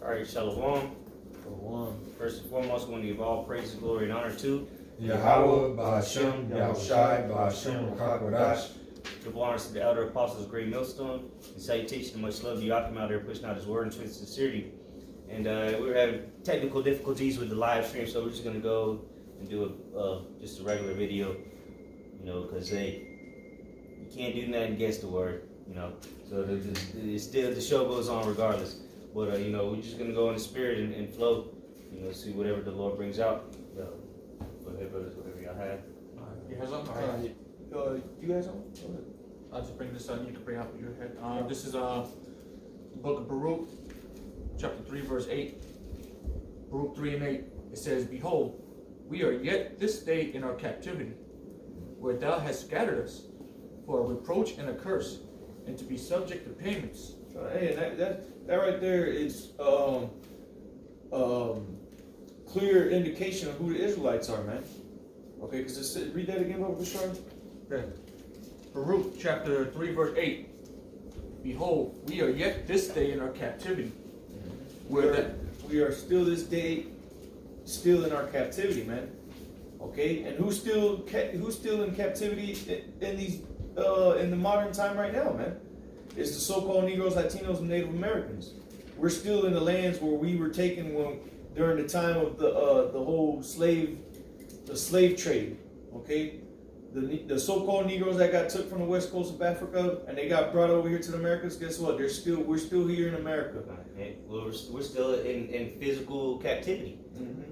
All right, Shalom. First and foremost, we want to give all praise, glory, and honor to Yahweh, Ba'ashem, Yahushai, Ba'ashem, Rakakwadash. Triple honors to the elder apostles, great millstone, and salutation and much love to Yakim out there pushing out his word and truth and sincerity. And we were having technical difficulties with the live stream, so we're just going to go and do just a regular video, because you can't do nothing against the word, So it's still, the show goes on regardless. But, we're just going to go in the spirit and flow, see whatever the Lord brings out. Go ahead, brothers, whatever y'all have. You have something? You guys on? Go ahead. I'll just bring this up. You can bring out your head. This is the book of Baruch, chapter 3, verse 8. Baruch 3 and 8. It says, "Behold, we are yet this day in our captivity, where thou hast scattered us, for a reproach and a curse, and to be subject to payments." Hey, that right there is clear indication of who the Israelites are, man. Okay, because read that again, Brother Bashar. Okay. Baruch chapter 3, verse 8. "Behold, we are yet this day in our captivity." We are still this day, still in our captivity, man. Okay, and who's still in captivity in the modern time right now, man? It's the so-called Negroes, Latinos, and Native Americans. We're still in the lands where we were taken during the time of the whole slave trade. Okay, the so-called Negroes that got took from the west coast of Africa and they got brought over here to the Americas. Guess what? We're still here in America. We're still in physical captivity,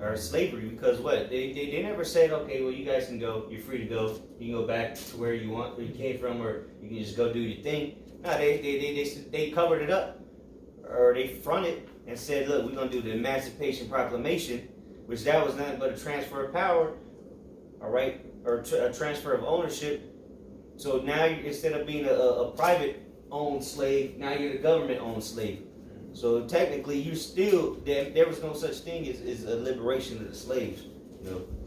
or slavery, because what they never said, okay, well, you guys can go, you're free to go, you can go back to where you want, where you came from, or you can just go do your thing. No, they covered it up, or they fronted and said, look, we're gonna do the Emancipation Proclamation, which that was nothing but a transfer of power, all right, or a transfer of ownership. So now instead of being a private owned slave, now you're the government owned slave. So technically, there was no such thing as a liberation of the slaves.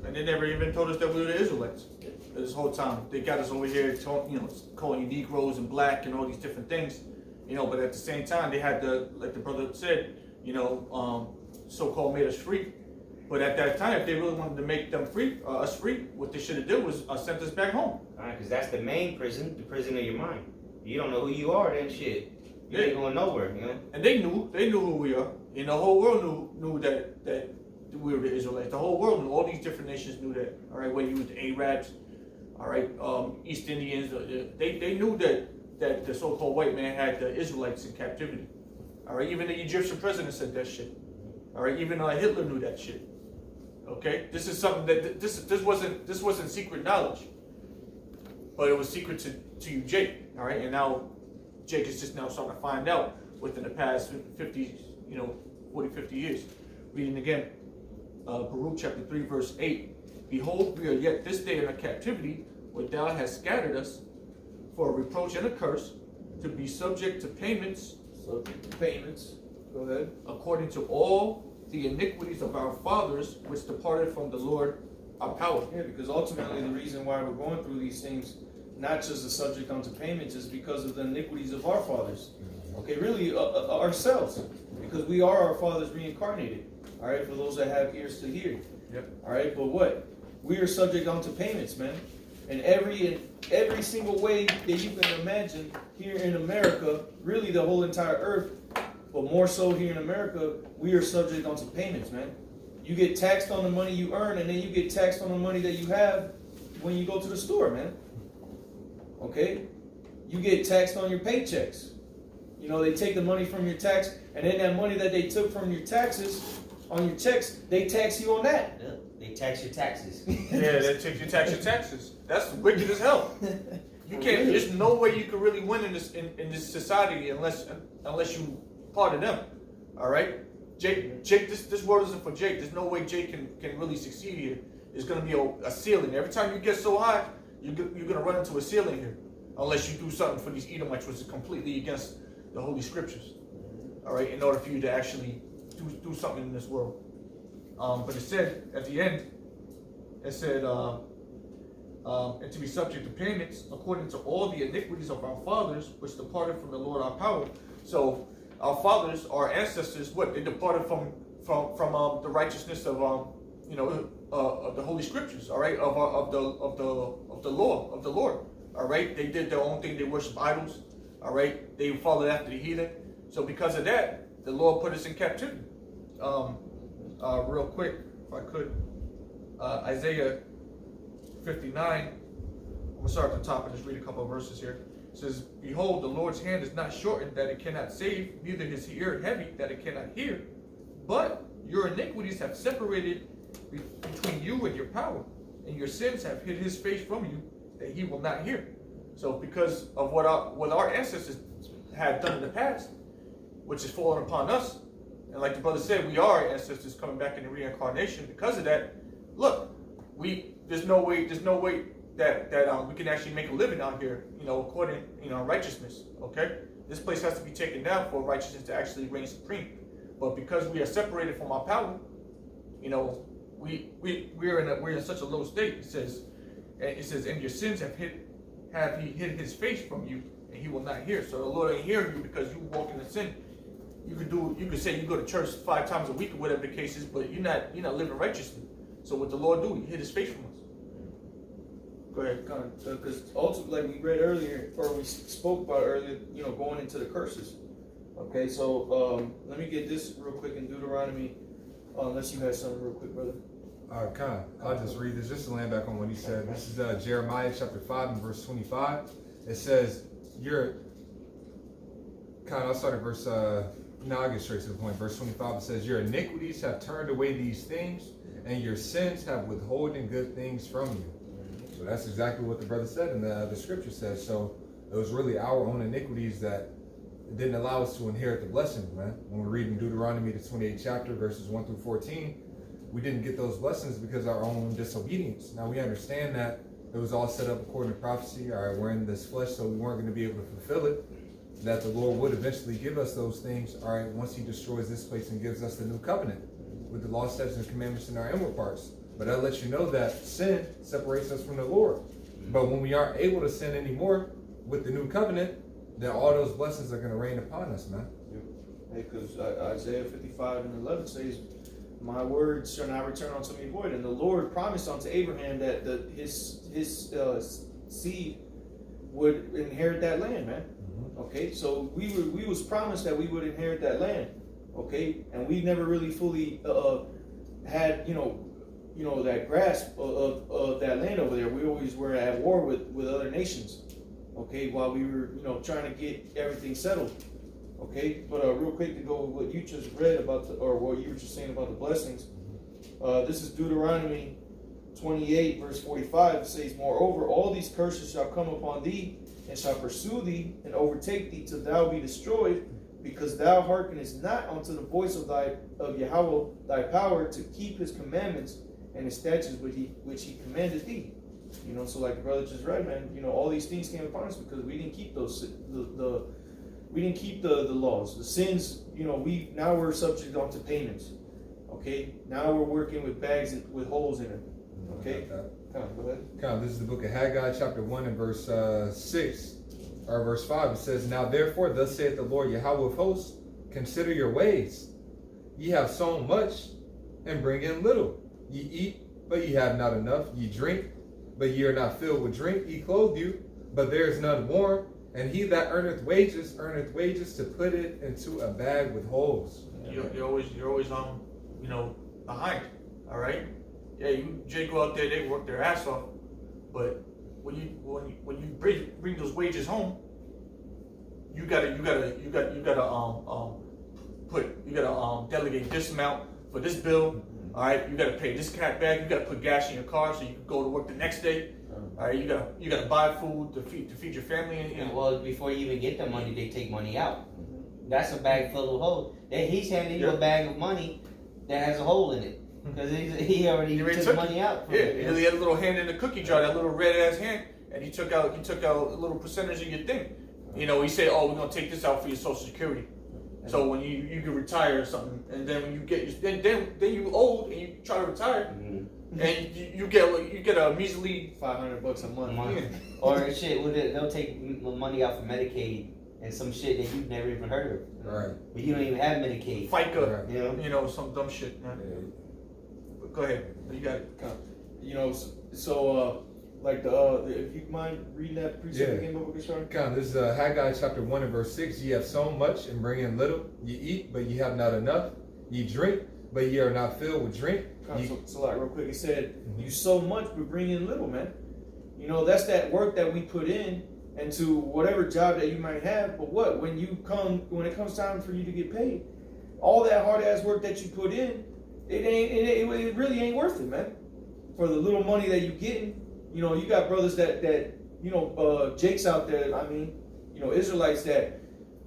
And they never even told us that we were the Israelites. This whole time they got us over here, calling you Negroes and black and all these different things, But at the same time, they had like the brother said, so-called made us free. But at that time, if they really wanted to make them free, us free, what they should have did was sent us back home. All right, because that's the main prison, the prison of your mind. You don't know who you are, then shit. You ain't going nowhere, And they knew who we are. The whole world knew that we were the Israelites. The whole world knew. All these different nations knew that. All right, whether you were the Arabs, all right, East Indians, they knew that the so-called white man had the Israelites in captivity. All right, even the Egyptian president said that shit. All right, even Hitler knew that shit. Okay, this is something that this wasn't secret knowledge, but it was secret to you, Jake. All right, and now Jake is just now starting to find out within the past 40, 50 years. Reading again, Baruch chapter 3, verse 8. "Behold, we are yet this day in our captivity, where thou hast scattered us, for a reproach and a curse, to be subject to payments." Subject to payments. Go ahead. "According to all the iniquities of our fathers, which departed from the Lord our power." Yeah, because ultimately the reason why we're going through these things, not just the subject unto payments, is because of the iniquities of our fathers. Okay, really ourselves, because we are our fathers reincarnated. All right, for those that have ears to hear. Yep. All right, but what? We are subject unto payments, man. In every single way that you can imagine here in America, really the whole entire earth, but more so here in America, we are subject onto payments, man. You get taxed on the money you earn, and then you get taxed on the money that you have when you go to the store, man. Okay? You get taxed on your paychecks. They take the money from your tax, and then that money that they took from your taxes, on your checks, they tax you on that. Yeah, they tax your taxes. Yeah, they take you taxes. That's wicked as hell. You can't. There's no way you can really win in this society unless you part of them. All right, Jake. This world isn't for Jake. There's no way Jake can really succeed here. There's gonna be a ceiling. Every time you get so high, you're gonna run into a ceiling here, unless you do something for these Edomites, which is completely against the Holy Scriptures. All right, in order for you to actually do something in this world. But it said at the end, and to be subject to payments according to all the iniquities of our fathers, which departed from the Lord our power. So our fathers, our ancestors, what they departed from the righteousness of of the Holy Scriptures, all right, of the law of the Lord, all right. They did their own thing. They worship idols, all right. They followed after the heathen. So because of that, the Lord put us in captivity. Real quick, if I could, Isaiah 59. I'm gonna start at the top and just read a couple of verses here. It says, "Behold, the Lord's hand is not shortened that it cannot save, neither his ear heavy that it cannot hear. But your iniquities have separated between you and your power, and your sins have hid his face from you, that he will not hear." So because of what our ancestors had done in the past, which is fallen upon us, and like the brother said, we are ancestors coming back in the reincarnation. Because of that, look, there's no way that we can actually make a living out here, according righteousness. Okay, this place has to be taken down for righteousness to actually reign supreme. But because we are separated from our power, we're in such a low state. It says, and your sins have he hid his face from you, and he will not hear. So the Lord ain't hearing you because you walk in the sin. You could say you go to church 5 times a week or whatever the case is, but you're not living righteously. So what the Lord do? He hid his face from us. Go ahead. Because ultimately, like we read earlier, or we spoke about earlier, going into the curses. Okay, so let me get this real quick in Deuteronomy, unless you had something real quick, brother. I'll just read this just to land back on what he said. This is Jeremiah chapter 5 and verse 25. It says, I'll start at verse, I'll get straight to the point. Verse 25, it says, "Your iniquities have turned away these things, and your sins have withholden good things from you." So that's exactly what the brother said, and the scripture says. So it was really our own iniquities that didn't allow us to inherit the blessings, man. When we read in Deuteronomy, the 28th chapter, verses 1 through 14, we didn't get those blessings because of our own disobedience. Now we understand that it was all set up according to prophecy. All right, we're in this flesh, so we weren't going to be able to fulfill it. That the Lord would eventually give us those things, all right, once he destroys this place and gives us the new covenant with the law, statutes, and commandments in our inward parts. But that lets you know that sin separates us from the Lord. But when we aren't able to sin anymore with the new covenant, then all those blessings are going to rain upon us, man. Hey, because Isaiah 55 and 11 says, "My words shall not return unto me void." And the Lord promised unto Abraham that his seed would inherit that land, man. Okay, so we was promised that we would inherit that land. Okay, and we never really fully had that grasp of that land over there. We always were at war with other nations. Okay, while we were trying to get everything settled. Okay, but real quick to go with what you just read about or what you were just saying about the blessings. This is Deuteronomy 28 verse 45. It says, "Moreover, all these curses shall come upon thee, and shall pursue thee, and overtake thee till thou be destroyed, because thou hearkenest not unto the voice of Yahweh thy power, to keep his commandments and his statutes which he commanded thee." So like the brother just read, man, all these things came upon us because we didn't keep we didn't keep the laws. The sins, now we're subject onto payments. Okay, now we're working with bags with holes in it. Okay, go ahead. This is the book of Haggai, chapter 1 and verse 6, or verse 5. It says, "Now therefore, thus saith the Lord Yahweh of hosts, consider your ways. Ye have sown much, and bring in little. Ye eat, but ye have not enough. Ye drink, but ye are not filled with drink. Ye clothe you, but there is none warm. And he that earneth wages to put it into a bag with holes." You're always behind. All right. Yeah, Jay go out there, they work their ass off, but when you bring those wages home, you gotta delegate this amount for this bill. All right, you gotta pay this cat back. You gotta put gas in your car so you can go to work the next day. All right, you gotta buy food to feed your family. Well, before you even get the money, they take money out. That's a bag full of holes. He's handing you a bag of money that has a hole in it. Because he already took money out. He had a little hand in the cookie jar, that little red ass hand, and he took out a little percentage of your thing. He said, "Oh, we're gonna take this out for your Social Security." So when you can retire or something, and then when you get then you old and you try to retire, and you get a measly $500 a month. Or shit, they'll take money out for Medicaid and some shit that you've never even heard of. Right. But you don't even have Medicaid. FICA, Right. You know? some dumb shit, man. Yeah. But go ahead, you got it. You know, so like if you mind reading that precept again, Baba Kishar? Come, this is Haggai chapter 1 and verse 6. Ye have sown much and bring in little. Ye eat, but ye have not enough. Ye drink, but ye are not filled with drink. So like real quick, it said, you sow much but bring in little, man. You know, that's that work that we put in into whatever job that you might have. But when it comes time for you to get paid, all that hard ass work that you put in, it really ain't worth it, man. For the little money that you getting, you know, you got brothers that you know, Jakes out there. I mean, you know, Israelites that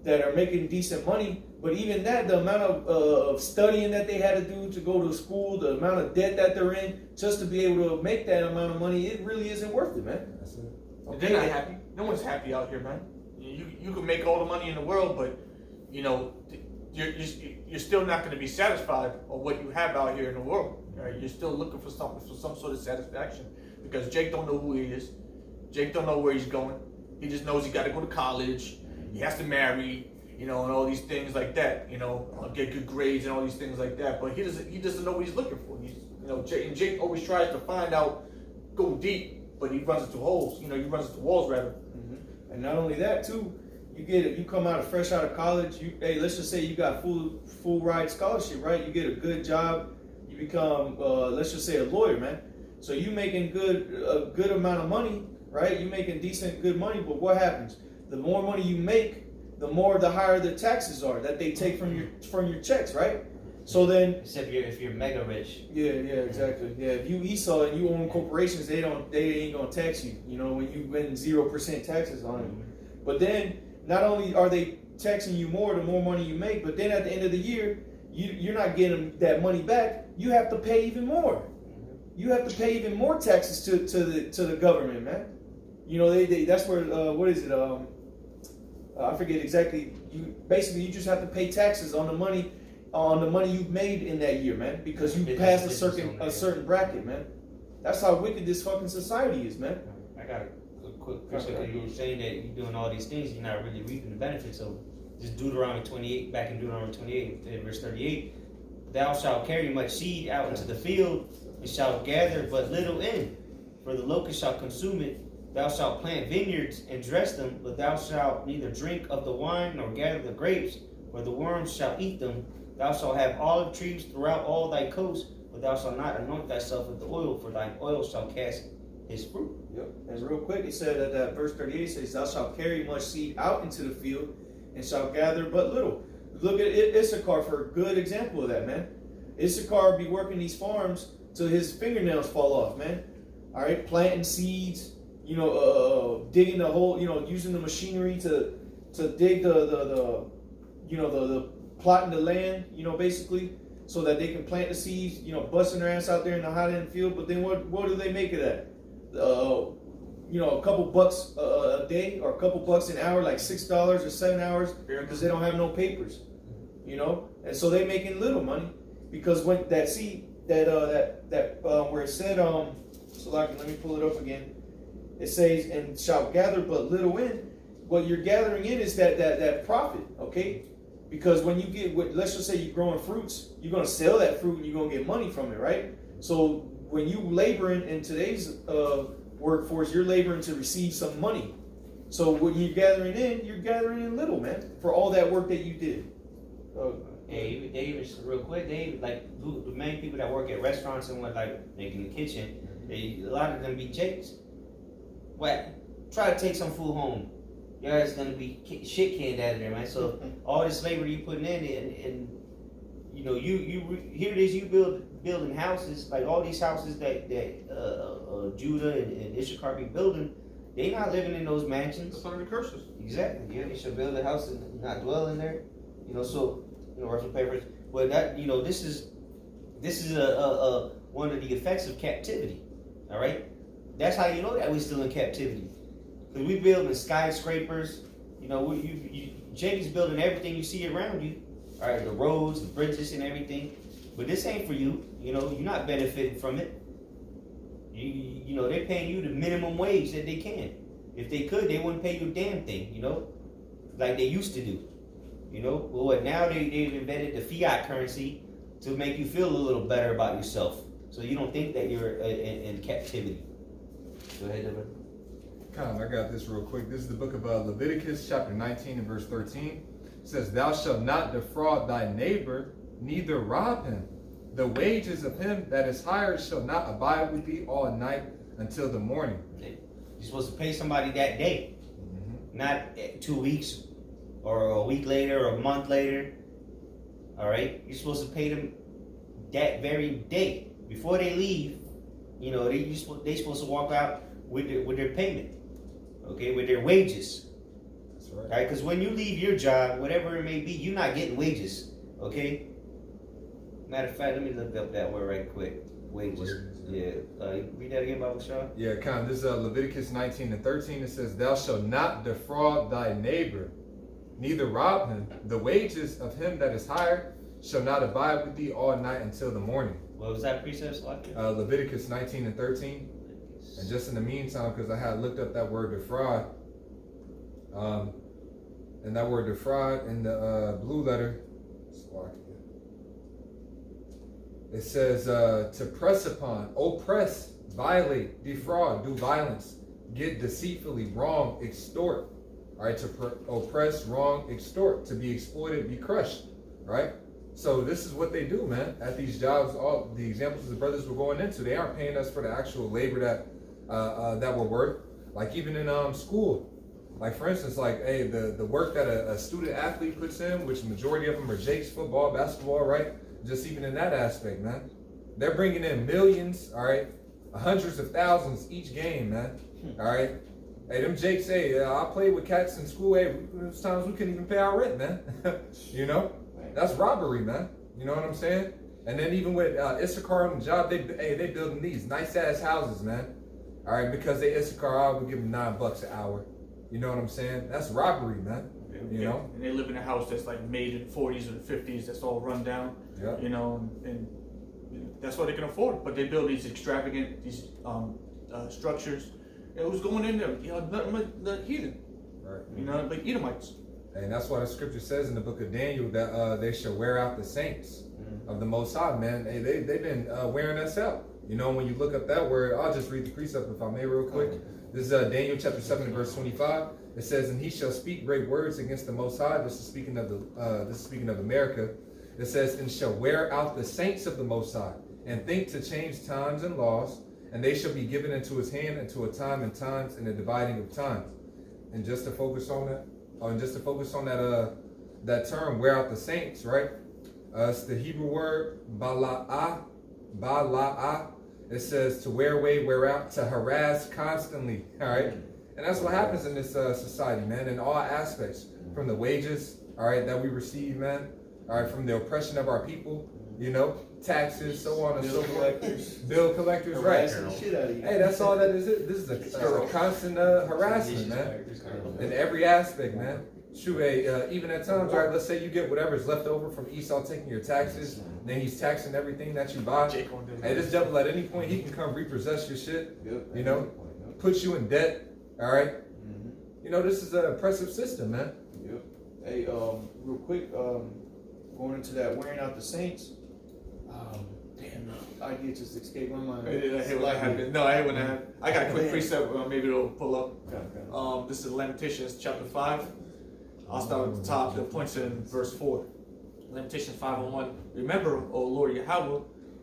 are making decent money. But even that, the amount of studying that they had to do to go to school, the amount of debt that they're in, just to be able to make that amount of money, it really isn't worth it, man. That's it. They're not happy. No one's happy out here, man. You can make all the money in the world, but you know you're still not going to be satisfied on what you have out here in the world. Right? You're still looking for something, for some sort of satisfaction, because Jake don't know who he is. Jake don't know where he's going. He just knows he got to go to college. He has to marry, you know, and all these things like that. You know, get good grades and all these things like that. But he doesn't know what he's looking for. You know, Jake always tries to find out, go deep. But he runs into holes, you know, he runs into walls rather. Mm-hmm. And not only that too, you come fresh out of college, let's just say you got full ride scholarship, right? You get a good job, you become let's just say a lawyer, man. So you making a good amount of money, right? You making decent good money, but what happens? The more money you make, the higher the taxes are that they take from your checks, right? So then, except if you're mega rich. Yeah, exactly. Yeah, if you Esau and you own corporations, they ain't gonna tax you. You know, when you win 0% taxes on it. But then, not only are they taxing you more, the more money you make, but then at the end of the year, you're not getting that money back. You have to pay even more. You have to pay even more taxes to the government, man. You know, that's where what is it? I forget exactly. You just have to pay taxes on the money you've made in that year, man, because you passed a certain bracket, man. That's how wicked this fucking society is, man. I got a quick question. You were saying that you're doing all these things, you're not really reaping the benefits of just Deuteronomy 28, back in Deuteronomy 28, verse 38. Thou shalt carry much seed out into the field, and shalt gather but little in, for the locust shall consume it. Thou shalt plant vineyards and dress them, but thou shalt neither drink of the wine nor gather the grapes, for the worms shall eat them. Thou shalt have olive trees throughout all thy coast, but thou shalt not anoint thyself with the oil, for thine oil shall cast his fruit. Yep. And real quick, it said that verse 38 says, thou shalt carry much seed out into the field, and shalt gather but little. Look at Issachar for a good example of that, man. Issachar be working these farms till his fingernails fall off, man. All right, planting seeds, you know, digging the hole, you know, using the machinery to dig the plotting the land, you know, basically, so that they can plant the seeds, you know, busting their ass out there in the hot end field. But then what do they make of that? You know, a couple bucks a day or a couple bucks an hour, like $6 or 7 hours, because they don't have no papers, you know, and so they making little money because when that seed where it said so like let me pull it up again. It says, and shall gather but little in. What you're gathering in is that profit, okay? Because when you get, let's just say you're growing fruits, you're going to sell that fruit and you're going to get money from it, right? So when you labor in today's workforce, you're laboring to receive some money. So when you're gathering in little, man, for all that work that you did. They even real quick, they like the main people that work at restaurants and what, like making the kitchen, a lot of them be jakes. What? Try to take some food home. It's gonna be shit canned out of there, man. So all this labor you putting in, and you know, here it is, you building houses, like all these houses that Judah and Issachar be building. They not living in those mansions. That's under the curses. Exactly. Yeah, they should build a house and not dwell in there. You know, so Russell Papers. But that, you know, this is a one of the effects of captivity. All right, that's how you know that we're still in captivity. Because we building skyscrapers, you know, Jake is building everything you see around you. All right, the roads, the bridges, and everything. But this ain't for you. You know, you're not benefiting from it. You know, they're paying you the minimum wage that they can. If they could, they wouldn't pay you a damn thing, you know. like they used to do. You know, well, what now they've invented the fiat currency to make you feel a little better about yourself, so you don't think that you're in captivity. Go ahead, Deborah. I got this real quick. This is the book of Leviticus, chapter 19 and verse 13. It says, "Thou shalt not defraud thy neighbor, neither rob him. The wages of him that is hired shall not abide with thee all night until the morning." You're supposed to pay somebody that day, not 2 weeks or a week later or a month later. All right, you're supposed to pay them that very day before they leave. You know, they supposed to walk out with their payment, okay, with their wages. That's right. All right, because when you leave your job, whatever it may be, you're not getting wages, okay. Matter of fact, let me look up that word right quick. Wages. Yeah. Read that again, Bible Shaw. Yeah, this is Leviticus 19 and 13. It says, "Thou shalt not defraud thy neighbor, neither rob him. The wages of him that is hired shall not abide with thee all night until the morning." What was that precept like? Leviticus 19 and 13. And just in the meantime, because I had looked up that word defraud, and that word defraud in the blue letter, it says to press upon, oppress, violate, defraud, do violence, get deceitfully, wrong, extort. All right, to oppress, wrong, extort, to be exploited, be crushed. Right. So this is what they do, man. At these jobs, all the examples the brothers were going into, they aren't paying us for the actual labor that we're worth. Like even in school, like for instance, like hey, the work that a student athlete puts in, which majority of them are Jakes, football, basketball, right? Just even in that aspect, man, they're bringing in millions, all right, hundreds of thousands each game, man. All right. Hey, them Jakes, hey, I played with cats in school. Hey, there's times we couldn't even pay our rent, man. You know, that's robbery, man. You know what I'm saying? And then even with Issachar on the job, they building these nice ass houses, man. All right, because they Issachar, I would give them $9 an hour. You know what I'm saying? That's robbery, man. You know, and they live in a house that's like made in the 40s or the 50s. That's all run down. Yeah. You know, and that's what they can afford. But they build these extravagant structures. And who's going in there? You know, nothing but the heathen. Right. You know, like Edomites. And that's why the scripture says in the book of Daniel that they shall wear out the saints of the Most High, man. Hey, they've been wearing us out. You know, when you look up that word, I'll just read the precept if I may real quick. This is Daniel chapter 7 verse 25. It says, "And he shall speak great words against the Most High." This is speaking of America. It says, "And shall wear out the saints of the Most High, and think to change times and laws, and they shall be given into his hand unto a time and times and a dividing of times." And just to focus on that, that term, wear out the saints, right? It's the Hebrew word bala'ah. It says to wear away, wear out, to harass constantly. All right. And that's what happens in this society, man, in all aspects, from the wages, all right, that we receive, man, all right, from the oppression of our people, you know, taxes, so on and so forth. Bill collectors, right? Hey, that's all that is. This is a constant harassment, man, in every aspect, man. Shoot, even at times, right, let's say you get whatever's left over from Esau taking your taxes, then he's taxing everything that you buy. Hey, this devil at any point, he can come repossess your shit, you know, put you in debt. All right, you know, this is an oppressive system, man. Yep. Hey, real quick, going into that wearing out the saints. Damn, the idea just escaped my mind. I hate when that happens. No, I hate when that happens. I got a quick precept. Maybe it'll pull up. Okay. This is Lamentations chapter 5. I'll start at the top. The points in verse 4. Lamentations 5:1. "Remember, O Lord Yahweh,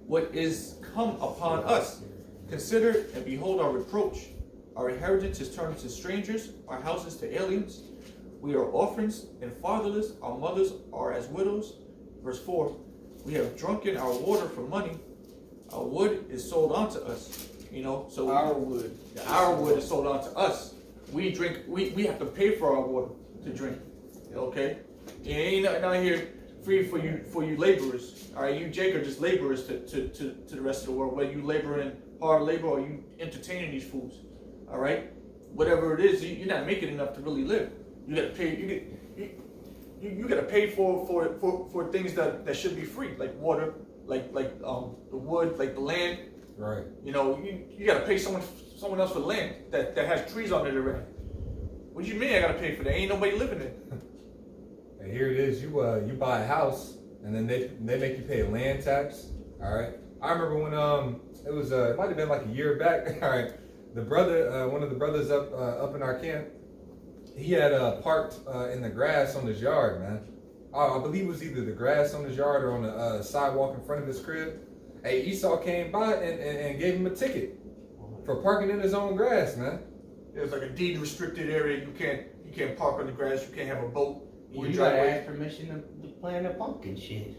what is come upon us. Consider and behold our reproach. Our inheritance is turned to strangers, our houses to aliens. We are orphans and fatherless, our mothers are as widows." Verse 4, "We have drunken our water for money, our wood is sold on to us." You know, so our wood is sold on to us. We drink, we have to pay for our water to drink. Okay? It ain't not here free for you laborers. All right, you Jake are just laborers to the rest of the world, whether you labor in hard labor or you entertaining these fools. All right, whatever it is, you're not making enough to really live. You gotta pay. You gotta pay for things that should be free, like water, like the wood, like the land. Right. You know, you gotta pay someone else for land that has trees on it already. What do you mean I gotta pay for that? Ain't nobody living in it. here it is. You buy a house, and then they make you pay a land tax. All right. I remember when it might have been like a year back. All right. The brother, one of the brothers up in our camp, he had parked in the grass on his yard, man. I believe it was either the grass on his yard or on the sidewalk in front of his crib. Hey, Esau came by and gave him a ticket for parking in his own grass, man. It was like a deed restricted area. You can't park on the grass. You can't have a boat. Well, you gotta ask permission to plant a pumpkin shit.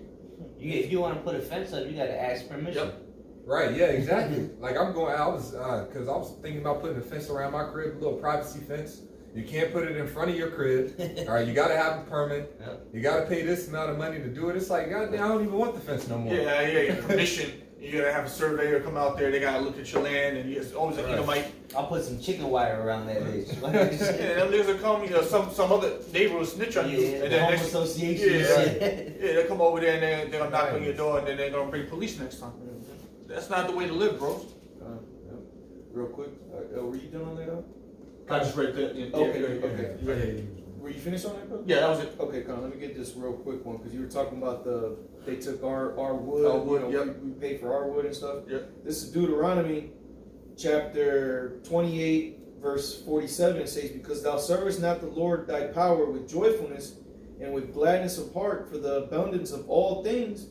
If you want to put a fence up, you gotta ask permission. Yep. Right, yeah, exactly. Like I was thinking about putting a fence around my crib, a little privacy fence. You can't put it in front of your crib. All right, you gotta have a permit. Yep. You gotta pay this amount of money to do it. It's like, goddamn, I don't even want the fence no more. Yeah, permission. You gotta have a surveyor come out there. They gotta look at your land, and it's always an Edomite. I'll put some chicken wire around that bitch. Yeah, them niggas will come. Some other neighbor will snitch on you, Yeah, and the then home association. yeah, they'll come over there and they'll knock on your door, and then they're gonna bring police next time. That's not the way to live, bro. Real quick, were you done on that? I just read that. Okay. You ready? Were you finished on that, bro? Yeah, that was it. Okay, Con, let me get this real quick one, because you were talking about they took our wood, Our wood, you know, yep. we paid for our wood and stuff. Yep. This is Deuteronomy chapter 28, verse 47. It says, because thou servest not the Lord thy power with joyfulness and with gladness of heart for the abundance of all things,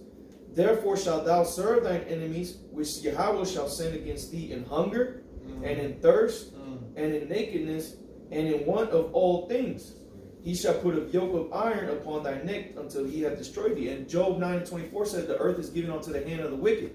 therefore shalt thou serve thine enemies, which Yahweh shall send against thee in hunger, and in thirst, and in nakedness, and in want of all things. He shall put a yoke of iron upon thy neck until he hath destroyed thee. And Job 9:24 says the earth is given unto the hand of the wicked.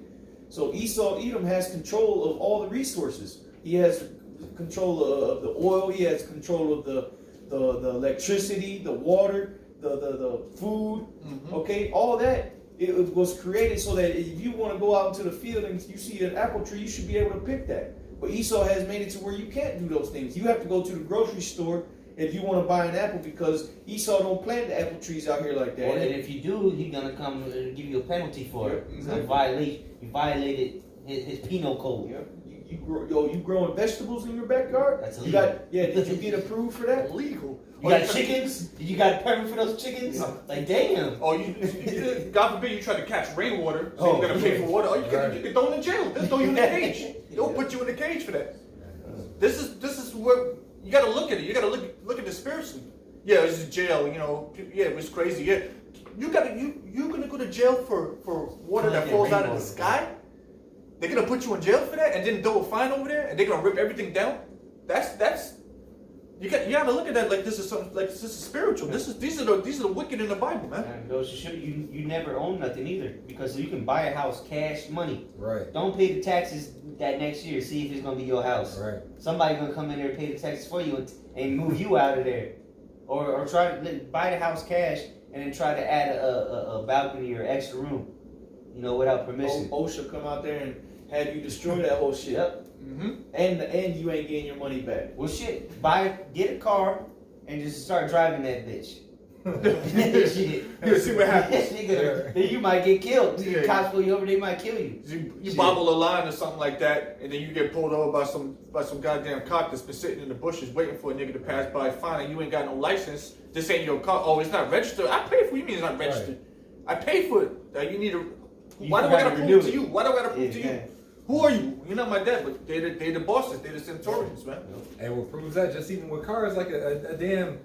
So Esau, Edom, has control of all the resources. He has control of the oil. He has control of the electricity, the water, the food. Okay, all that. It was created so that if you want to go out into the field and you see an apple tree, you should be able to pick that. But Esau has made it to where you can't do those things. You have to go to the grocery store if you want to buy an apple, because Esau don't plant the apple trees out here like that. Well, and if you do, he's gonna come and give you a penalty for it. Yeah, He's gonna you violated his penal code. Yeah. You growing vegetables in your backyard? That's you illegal. did you get approved for that? Illegal. You got chickens? Did you got a permit for those chickens? Like, damn. Oh, you God forbid you try to catch rainwater, so you're gonna pay for water. Oh, you can throw in jail. They'll throw you in the cage. They'll put you in the cage for that. This is what you gotta look at it. You gotta look at it spiritually. Yeah, this is jail. You know, yeah, it was crazy. Yeah, you're gonna go to jail for water that falls out of the sky. They're gonna put you in jail for that, and then throw a fine over there, and they're gonna rip everything down. That's you gotta look at that like this is something like this is spiritual. These are the wicked in the Bible, man. And those you never own nothing either, because you can buy a house cash money. Right. Don't pay the taxes that next year. See if it's gonna be your house. Right. Somebody gonna come in there and pay the taxes for you and move you out of there, or try to buy the house cash and then try to add a balcony or extra room, you know, without permission. OSHA come out there and have you destroy that whole shit. Yep. And you ain't getting your money back. Well, shit. Get a car and just start driving that bitch. Shit. You see what happens. Nigga, then you might get killed. Yeah. The cops pull you over, they might kill you. You bobble a line or something like that, and then you get pulled over by some goddamn cop that's been sitting in the bushes waiting for a nigga to pass by. Fine, you ain't got no license. This ain't your car. Oh, it's not registered. I pay for it. You mean it's not registered? Right. I pay for it. You need to. Why do I gotta prove to you? Why do I gotta prove to you? Who are you? You're not my dad, but they're the bosses. They're the Centaurians, man. And what proves that, just even with cars, like a damn,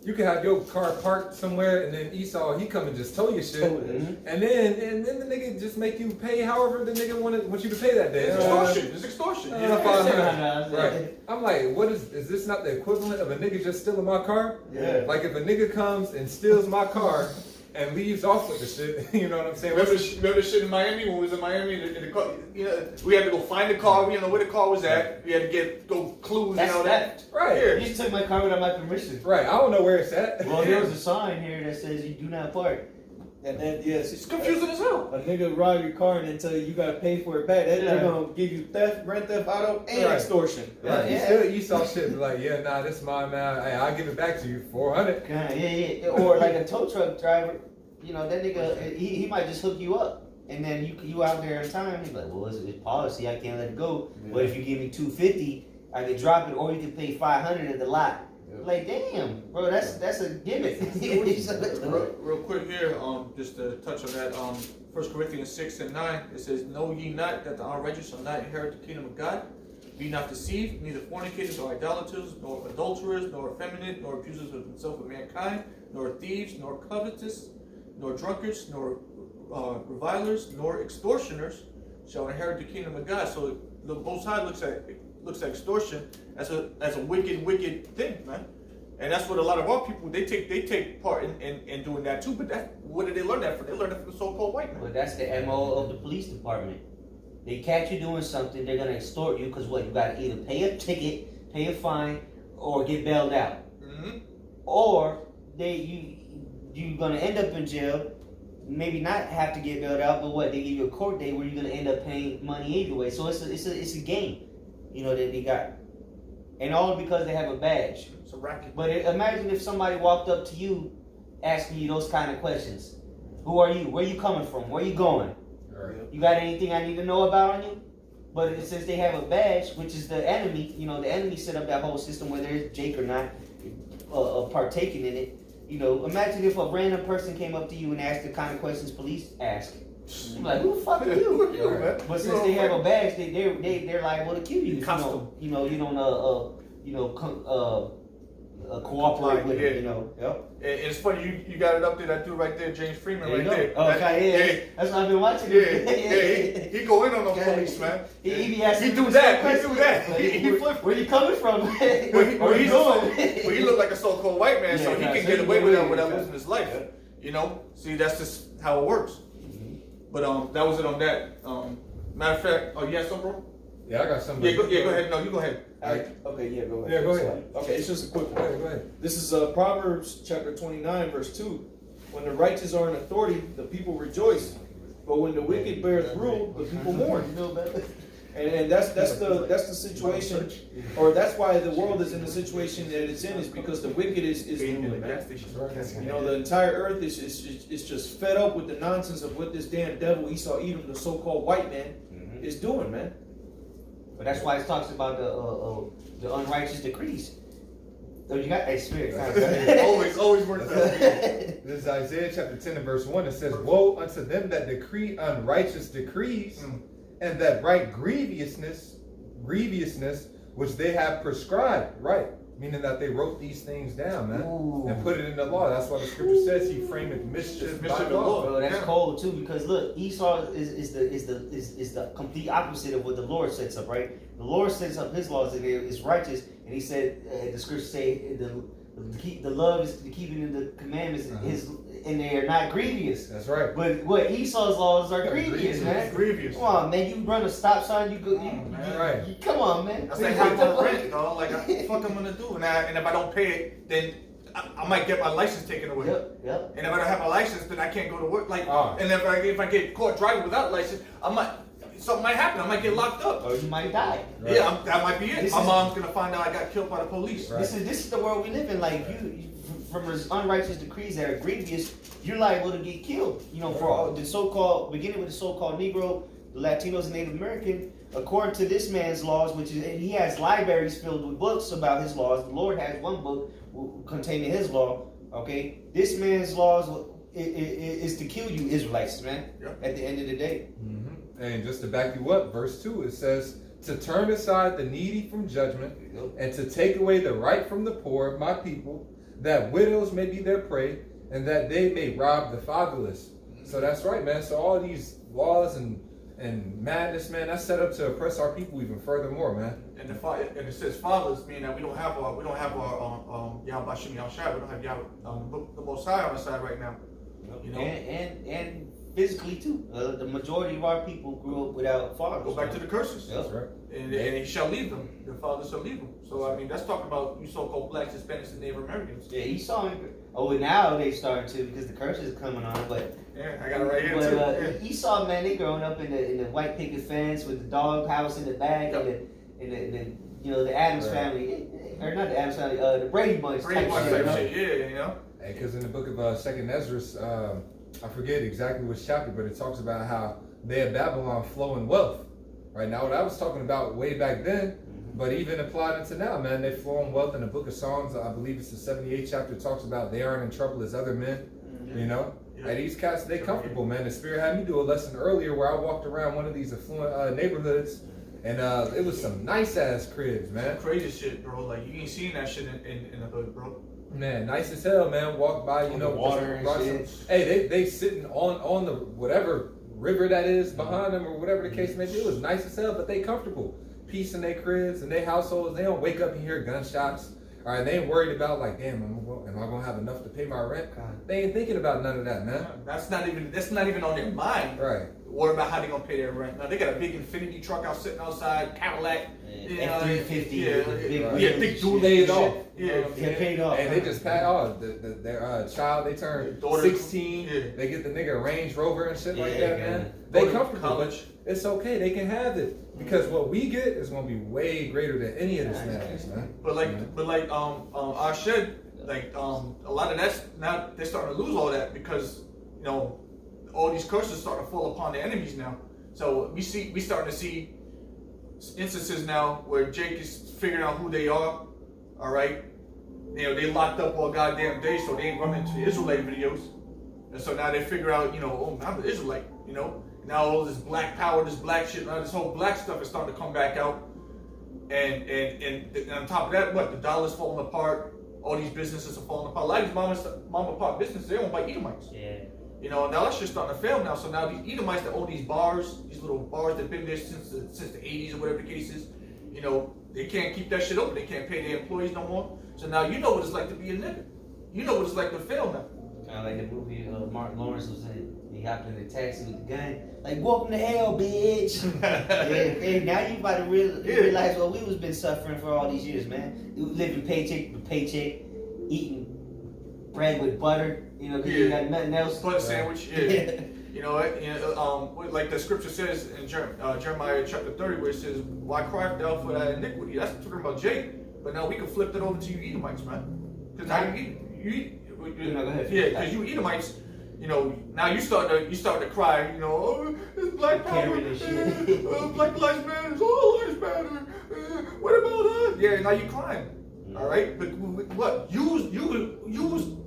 you can have your car parked somewhere, and then Esau, he come and just tow your shit, and then the nigga just make you pay however the nigga wants you to pay that day. It's extortion. It's extortion. Right. I'm like, what is this not the equivalent of a nigga just stealing my car? Yeah. Like if a nigga comes and steals my car and leaves off with the shit, you know what I'm saying? Remember the shit in Miami when we was in Miami? In the car, you know, we had to go find the car. We didn't know where the car was at. We had to go clues That's and all that. Right. Yeah. You just took my car without my permission. Right. I don't know where it's at. Well, there was a sign here that says you do not park. And then yes, It's confusing as hell. A nigga rob your car and then tell you gotta pay for it back. They're gonna give you theft, grand theft auto, and extortion. Right. You still Esau shit. Be like, yeah, nah, this is mine, man. Hey, I'll give it back to you, 400. Yeah. Or like a tow truck driver. You know, that nigga, he might just hook you up, and then you out there in time. He's like, well, it's policy, I can't let it go. Yeah. But if you give me $250, I can drop it, or you can pay $500 at the lot. Like, damn, bro, that's a gimmick. Real quick here, just to touch on that, 1 Corinthians 6:9, it says, "Know ye not that the unrighteous shall not inherit the kingdom of God? Be not deceived, neither fornicators, nor idolaters, nor adulterers, nor effeminate, nor abusers of themselves of mankind, nor thieves, nor covetous, nor drunkards, nor revilers, nor extortioners shall inherit the kingdom of God." So the Most High looks at extortion as a wicked thing, man. And that's what a lot of our people they take part in doing that too. But what did they learn that from? They learned that from the so-called white man. But that's the MO of the police department. They catch you doing something, they're gonna extort you because what? You gotta either pay a ticket, pay a fine, or get bailed out. Mm-hmm. Or you're gonna end up in jail. Maybe not have to get bailed out, but what? They give you a court date where you're gonna end up paying money either way. So it's a game, that they got, and all because they have a badge. It's a racket. But imagine if somebody walked up to you, asking you those kind of questions. Who are you? Where you coming from? Where you going? Right. You got anything I need to know about on you? But since they have a badge, which is the enemy, the enemy set up that whole system, whether it's Jake or not, partaking in it. Imagine if a random person came up to you and asked the kind of questions police ask. You're like, who the fuck are you? Man. But since they have a badge, they're liable to kill you. Custom. You don't cooperate with it. Yep. And it's funny you got it up there. That dude right there, James Freeman, There you right go. there. Oh, okay, yeah. That's what I've been watching. Yeah. He go in on the police, man. He be asking. He do that. Like, He flip. Where you coming from? Where you going? going? He look like a so-called white man, so he Yeah, can so get he away can with get that away without with losing his life. See, that's just how it works. But that was it on that. Matter of fact, you have something, bro? Yeah, I got something. Yeah, go ahead. No, you go ahead. Okay, yeah, go ahead. Yeah, go ahead. Okay, it's just a quick Go one. ahead. This is Proverbs chapter 29, verse 2. When the righteous are in authority, the people rejoice. But when the wicked bears rule, the people mourn. And that's the situation, or that's why the world is in the situation that it's in, is because the wicked is ruling, man. The entire earth is just fed up with the nonsense of what this damn devil Esau Edom, the so-called white man, is doing, man. But that's why it talks about the unrighteous decrees. So you got that spirit. always worth that. This is Isaiah chapter 10 and verse 1. It says, "Woe unto them that decree unrighteous decrees, and that write grievousness, which they have prescribed." Right. Meaning that they wrote these things down, man, and put it in the law. That's why the scripture says he frameth mischief by law. Bro, that's cold too, because look, Esau is the complete opposite of what the Lord sets up, right? The Lord sets up his laws that is righteous, and he said, the scripture say the love is the keeping of the commandments and they are not grievous. That's right. But what Esau's laws are grievous, man. Grievous. Come on, man. You run a stop sign, Right. Come on, man. That's like having a rent, dog. Like, what the fuck I'm gonna do? And if I don't pay it, then I might get my license taken away. Yep. And if I don't have my license, then I can't go to work. Like, Ah. and if I get caught driving without license, something might happen. I might get locked up. Or you might die. Right. Yeah, that might be it. My mom's gonna find out I got killed by the police. Right. This is the world we live in. Like you from those unrighteous decrees that are grievous, you're liable to get killed. For all the so-called, beginning with the so-called Negro, the Latinos, and Native American. According to this man's laws, which is he has libraries filled with books about his laws. The Lord has one book containing his law. Okay, this man's laws is to kill you, Israelites, man. Yep. At the end of the day. Mm-hmm. And just to back you up, verse 2, it says, "To turn aside the needy from judgment, and to take away the right from the poor, my people, that widows may be their prey, and that they may rob the fatherless." So that's right, man. So all these laws and madness, man, that's set up to oppress our people even furthermore, man. And it says fathers, meaning that we don't have our Yahweh Bashim Yahushua. We don't have Yahweh, the Most High on our side right now. And physically too. The majority of our people grew up without fathers. Go back to the curses. Yep. That's right. And he shall leave them. The father shall leave them. So that's talking about you so-called blacks, Hispanics, and Native Americans. Yeah, Esau. Now they starting to because the curse is coming on. But yeah, I got it right here too. Esau, man, they growing up in the white picket fence with the dog house in the back and the Addams family, or not the Addams family, the Brady Bunch type shit. Yeah. Because in the book of 2nd Ezra, I forget exactly which chapter, but it talks about how they had Babylon flowing wealth. Right now, what I was talking about way back then But even applied into now, man, they flow in wealth. In the book of Psalms, I believe it's the 78th chapter, talks about they aren't in trouble as other men. You know, hey, these cats, they comfortable, man. The Spirit had me do a lesson earlier where I walked around one of these affluent neighborhoods, and it was some nice ass cribs, man. Crazy shit, bro. Like you ain't seen that shit in the hood, bro. Man, nice as hell, man. Walk by, you know, water and shit. Hey, they sitting on the whatever river that is behind them or whatever the case may be. It was nice as hell, but they comfortable. Peace in their cribs and their households. They don't wake up and hear gunshots. All right, they ain't worried about like, damn, am I gonna have enough to pay my rent? They ain't thinking about none of that, man. That's not even on their mind. Right. Worry about how they gonna pay their rent. Now they got a big Infinity truck out sitting outside, Cadillac. F-350. Big dual paid off. Get paid off. And they just paid off. Their child, they turn 16. Yeah. They get the nigga a Range Rover and shit like that, man. Go They to comfortable. college. It's okay. They can have it because what we get is gonna be way greater than any of this madness, man. But our shed, a lot of that's now they're starting to lose all that because you know all these curses start to fall upon the enemies now. So we starting to see instances now where Jake is figuring out who they are. All right, you know they locked up all goddamn day, so they ain't running into the Israelite videos, and so now they figure out, you know, oh, I'm an Israelite, you know. Now all this black power, this black shit, this whole black stuff is starting to come back out, and on top of that, what, the dollar's falling apart, all these businesses are falling apart. A lot of these mom and pop businesses, they owned by Edomites. Yeah. You know, now that's just starting to fail now. So now these Edomites that own these bars, these little bars that've been there since the 80s or whatever the case is, you know, they can't keep that shit open. They can't pay their employees no more. So now you know what it's like to be a nigga. You know what it's like to fail now. Kind of like the movie Mark Lawrence was in. He hopped in the taxi with the gun. Like, welcome to hell, bitch. Hey, now you about to realize what we was been suffering for all these years, man. We living paycheck to paycheck, eating bread with butter, you know, because you got nothing else. Butter sandwich, yeah. You know, like the scripture says in Jeremiah chapter 30, where it says, "Why criest thou for thy iniquity?" That's talking about Jake. But now we can flip that over to you Edomites, man. Because now you eat. Go ahead. Yeah, because you Edomites, you know, now you start to cry, you know, oh, it's black power, black lives matter, all lives matter. What about us? Yeah, now you crying. All right, but what you was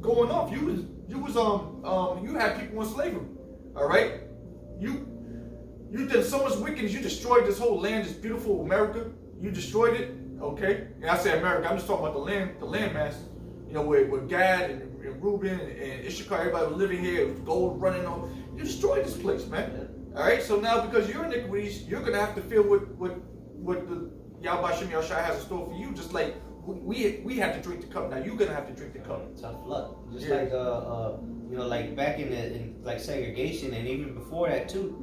going off. You had people in slavery. All right, you did so much wickedness. You destroyed this whole land, this beautiful America. You destroyed it. Okay, and I say America. I'm just talking about the land mass. You know, with Gad and Reuben and Issachar, everybody was living here, with gold running on. You destroyed this place, man. All right, so now because your iniquities, you're gonna have to feel what the Yahweh Shem Yahshai has in store for you. Just like we have to drink the cup. Now you're gonna have to drink the cup. Tough luck. Just like you know, like back in like segregation and even before that too.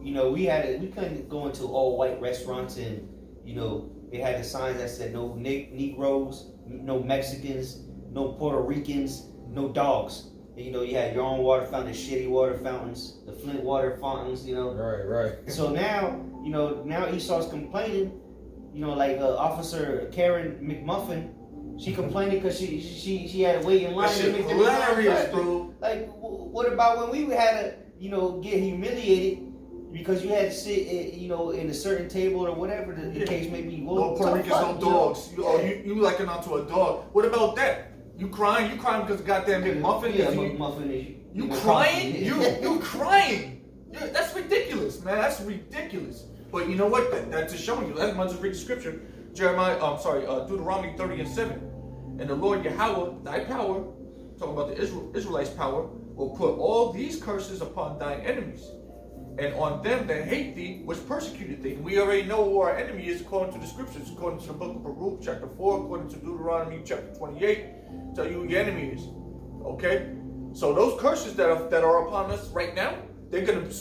You know, we couldn't go into all white restaurants and, you know, they had the signs that said no Negroes, no Mexicans, no Puerto Ricans, no dogs. And, you know, you had your own water fountains, shitty water fountains, the Flint water fountains, you know. Right. So now, you know, Esau's complaining, you know, like Officer Karen McMuffin, she complaining because she had to wait in line. That shit hilarious, bro. Like, what about when we had to, you know, get humiliated because you had to sit, you know, in a certain table or whatever the case may be. Well, no Puerto Ricans, no dogs. You liken onto a dog. What about that? You crying because of goddamn McMuffin? Yeah, McMuffin is. You crying? You crying? That's ridiculous, man. That's ridiculous. But you know what? That's just showing you. Let's just read the scripture. Deuteronomy 30:7. And the Lord Yahweh, thy power, talking about the Israelites' power, will put all these curses upon thine enemies, and on them that hate thee, which persecuted thee. And we already know who our enemy is according to the scriptures, according to the book of Baruch, chapter 4, according to Deuteronomy, chapter 28, tell you who your enemy is. Okay? So those curses that are upon us right now, they're going to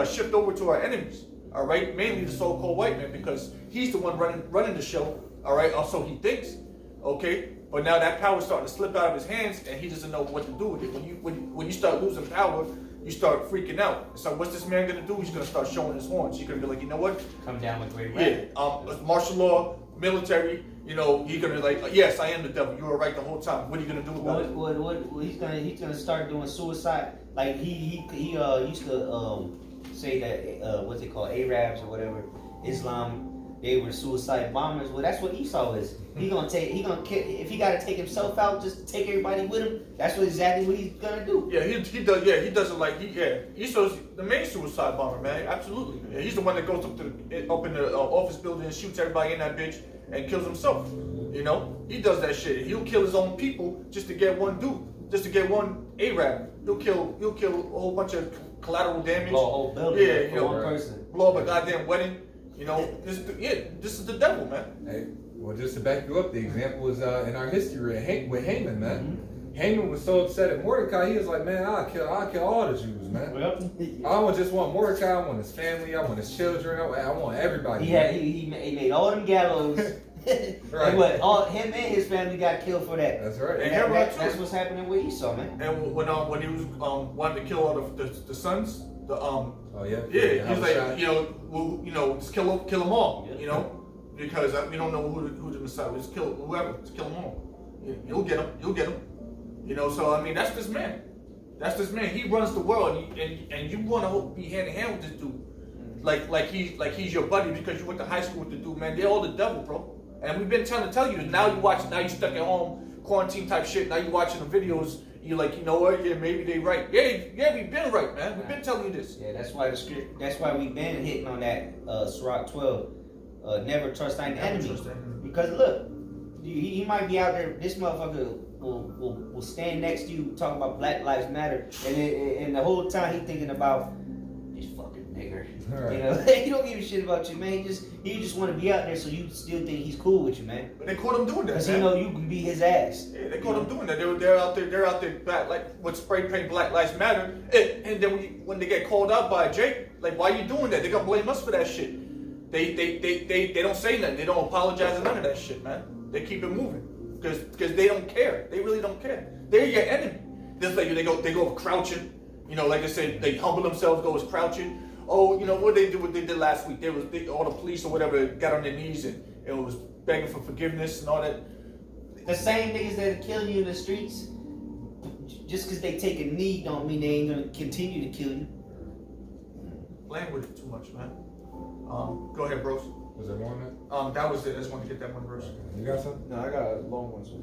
shift over to our enemies. All right? Mainly the so-called white man, because he's the one running the show. All right? Also, he thinks. Okay? But now that power is starting to slip out of his hands, and he doesn't know what to do with it. When you start losing power, you start freaking out. So what's this man gonna do? He's gonna start showing his horns. He's gonna be like, you know what? Come down with great wrath. Yeah. Martial law, military. You know, he's gonna be like, yes, I am the devil. You were right the whole time. What are you gonna do about it? What he's gonna start doing suicide. Like he used to say that what's it called, Arabs or whatever, Islam. they were suicide bombers. Well, that's what Esau is. He gonna kill. If he gotta take himself out just to take everybody with him, that's exactly what he's gonna do. Yeah, he does. Yeah, he does it like Esau's the main suicide bomber, man. Absolutely. Yeah, he's the one that goes up in the office building and shoots everybody in that bitch and kills himself. You know, he does that shit. He'll kill his own people just to get one dude, just to get one Arab. He'll kill a whole bunch of collateral damage. Blow a whole building. Yeah, for one person. Blow up a goddamn wedding. You know, this is the devil, man. Hey, well, just to back you up, the example is in our history with Haman, man. Haman was so upset at Mordecai, he was like, man, I'll kill all the Jews, man. I don't just want Mordecai, I want his family, I want his children, I want everybody. He made all them gallows. Right. And what? Him and his family got killed for that. That's right. And that's what's happening with Esau, man. And when he was wanting to kill all the sons, he was like, you know, just kill them all, you know, because we don't know who the Messiah is. Just kill whoever, just kill them all. You'll get them. You know, so I mean, that's this man. He runs the world, and you want to be hand in hand with this dude, like he's your buddy because you went to high school with the dude, man. They're all the devil, bro. And we've been trying to tell you. Now you stuck at home, quarantine type shit. Now you watching the videos. You're like, you know what? Yeah, maybe they right. Yeah, we've been right, man. We've been telling you this. Yeah, that's why we've been hitting on that Sirach 12. Never trust thine enemy. Because look, he might be out there. This motherfucker will stand next to you talking about Black Lives Matter, and the whole time he thinking about this fucking nigger. Right. You know, he don't give a shit about you, man. He just want to be out there, so you still think he's cool with you, man. But they caught him doing that, because he know you can be his ass. Yeah, they caught him doing that. They're out there like with spray paint Black Lives Matter, and then when they get called out by Jake, like, why you doing that? They gonna blame us for that shit. They don't say nothing. They don't apologize or none of that shit, man. They keep it moving because they don't care. They really don't care. They're your enemy. Just like they go crouching. You know, like I said, they humble themselves, go as crouching. Oh, you know what they did last week? All the police or whatever got on their knees and was begging for forgiveness and all that. The same niggas that are killing you in the streets, just because they take a knee don't mean they ain't gonna continue to kill you. Playing with it too much, man. Go ahead, bros. Was there more on that? That was it. I just wanted to get that one verse. You got something? No, I got a long one. So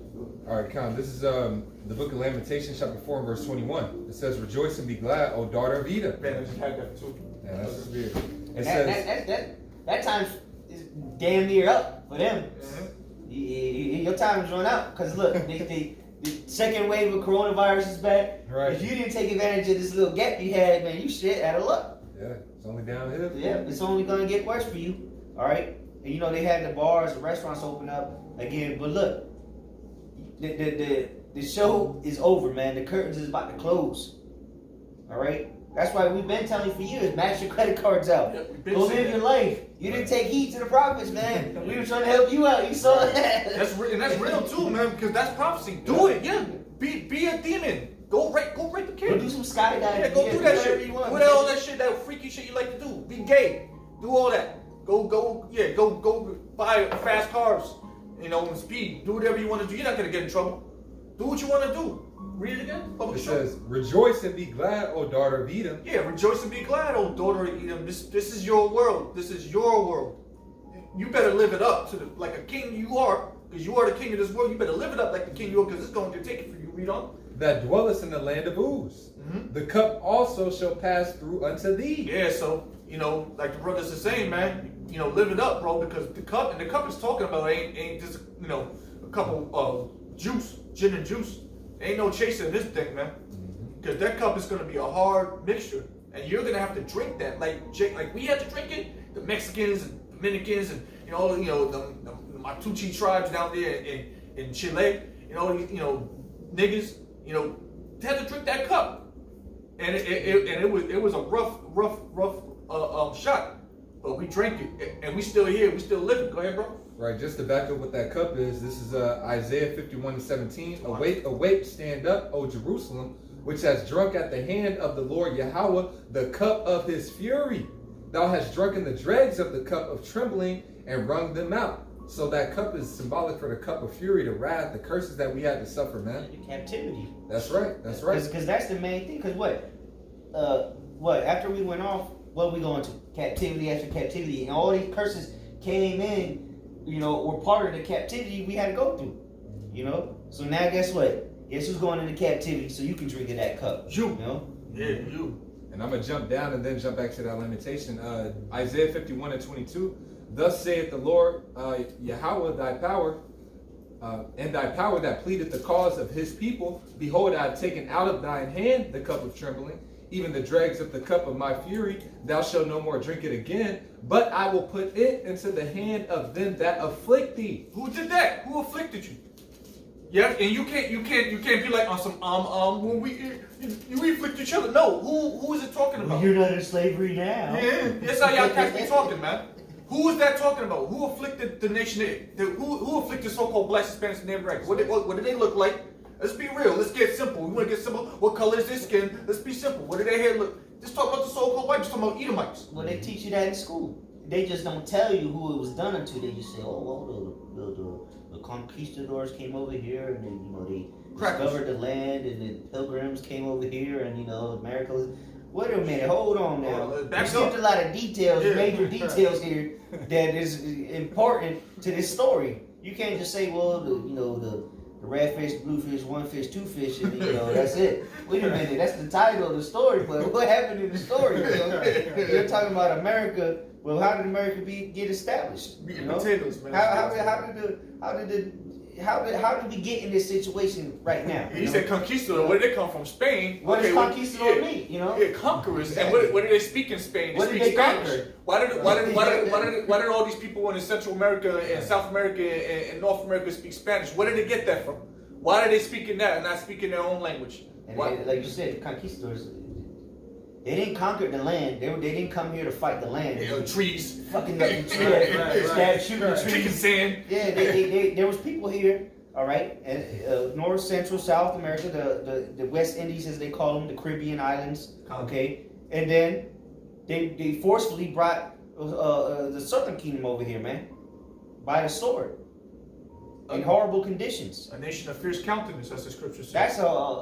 all right, Con. This is the book of Lamentations, chapter 4, and verse 21. It says, "Rejoice and be glad, O daughter of Edom." Man, I just had that too. Yeah, that's weird. It says that time is damn near up for them. Mm-hmm. Your time is run out because look, the second wave of coronavirus is back. Right. If you didn't take advantage of this little gap you had, man, you shit out of luck. Yeah, it's only downhill. Yeah, it's only gonna get worse for you. All right, and you know they had the bars, the restaurants open up again, but look, the show is over, man. The curtains is about to close. All right, that's why we've been telling you for years: max your credit cards out. Yeah, go live your life. You didn't take heed to the prophets, man. We were trying to help you out. You saw that. That's real too, man, because that's prophecy. Do it, yeah. Be a demon. Go rape the kid. Go do some skydiving. Yeah, go do that shit. Do all that shit, that freaky shit you like to do. Be gay. Do all that. Go buy fast cars. You know, and speed. Do whatever you want to do. You're not gonna get in trouble. Do what you want to do. Read it again. It says, "Rejoice and be glad, O daughter of Edom." Yeah, rejoice and be glad, O daughter of Edom. This is your world. This is your world. You better live it up to like a king you are, because you are the king of this world. You better live it up like the king you are, because it's going to take it for you. Read on. "That dwellest in the land of Uz. Mm-hmm. The cup also shall pass through unto thee." Yeah, so, you know, like the brothers are saying, man, you know, live it up, bro, because the cup is talking about ain't just, you know, a couple of juice, gin and juice. Ain't no chasing this thing, man. Because that cup is going to be a hard mixture. And you're going to have to drink that. Like we had to drink it. The Mexicans and Dominicans and, you know, the Matuchi tribes down there in Chile, you know, niggas, you know, they had to drink that cup. And it was a rough shot. But we drank it. And we still here. We still living. Go ahead, bro. Right, just to back up what that cup is, this is Isaiah 51:17. "Awake, awake, stand up, O Jerusalem, which has drunk at the hand of the Lord Yahweh the cup of his fury. Thou hast drunken the dregs of the cup of trembling and wrung them out." So that cup is symbolic for the cup of fury, the wrath, the curses that we had to suffer, man. The captivity. That's right. Because that's the main thing. Because what after we went off, what we going to? Captivity after captivity. And all these curses came in, you know, were part of the captivity we had to go through. You know? So now guess what? Guess who's going into captivity so you can drink of that cup? You. You know? Yeah, you. And I'm going to jump down and then jump back to that lamentation. Isaiah 51:22. Thus saith the Lord, Yahweh, thy power, and thy power that pleadeth the cause of his people. Behold, I have taken out of thine hand the cup of trembling, even the dregs of the cup of my fury. Thou shalt no more drink it again, but I will put it into the hand of them that afflict thee. Who did that? Who afflicted you? Yeah, and you can't be like on some when we afflict each other. No, who is it talking about? You're not in slavery now. Yeah, that's how y'all cats be talking, man. Who is that talking about? Who afflicted the nation? Who afflicted so-called blacks, Hispanics, and Native Americans? What did they look like? Let's be real. Let's get simple. We want to get simple. What color is this skin? Let's be simple. What did their hair look? Just talk about the so-called whites. Just talking about Edomites. Well, they teach you that in school. They just don't tell you who it was done unto. They just say, oh, well, the conquistadors came over here, and then, you know, they discovered the land, and the pilgrims came over here, and, you know, America was... Wait a minute, hold on now. You skipped a lot of details, major details here that is important to this story. You can't just say, well, the red fish, blue fish, one fish, two fish, and you know, that's it. Wait a minute, that's the title of the story, but what happened in the story? You know? You're talking about America. Well, how did America get established? You know? Potatoes, man. How did we get in this situation right now? He said conquistador. Where did they come from? Spain. What does conquistador mean? You know? Yeah, conquerors. And what do they speak in Spain? What did they conquer? Why did all these people in Central America and South America and North America speak Spanish? Where did they get that from? Why are they speaking that and not speaking their own language? And like you said, conquistadors. They didn't conquer the land. They didn't come here to fight the land. Trees. Fucking up the trees. Shooting the trees. Chicken sand. Yeah, there was people here, all right, and North, Central, South America, the West Indies as they call them, the Caribbean islands, okay, and then they forcefully brought the Southern Kingdom over here, man, by the sword, in horrible conditions. A nation of fierce countenance, as the scripture says.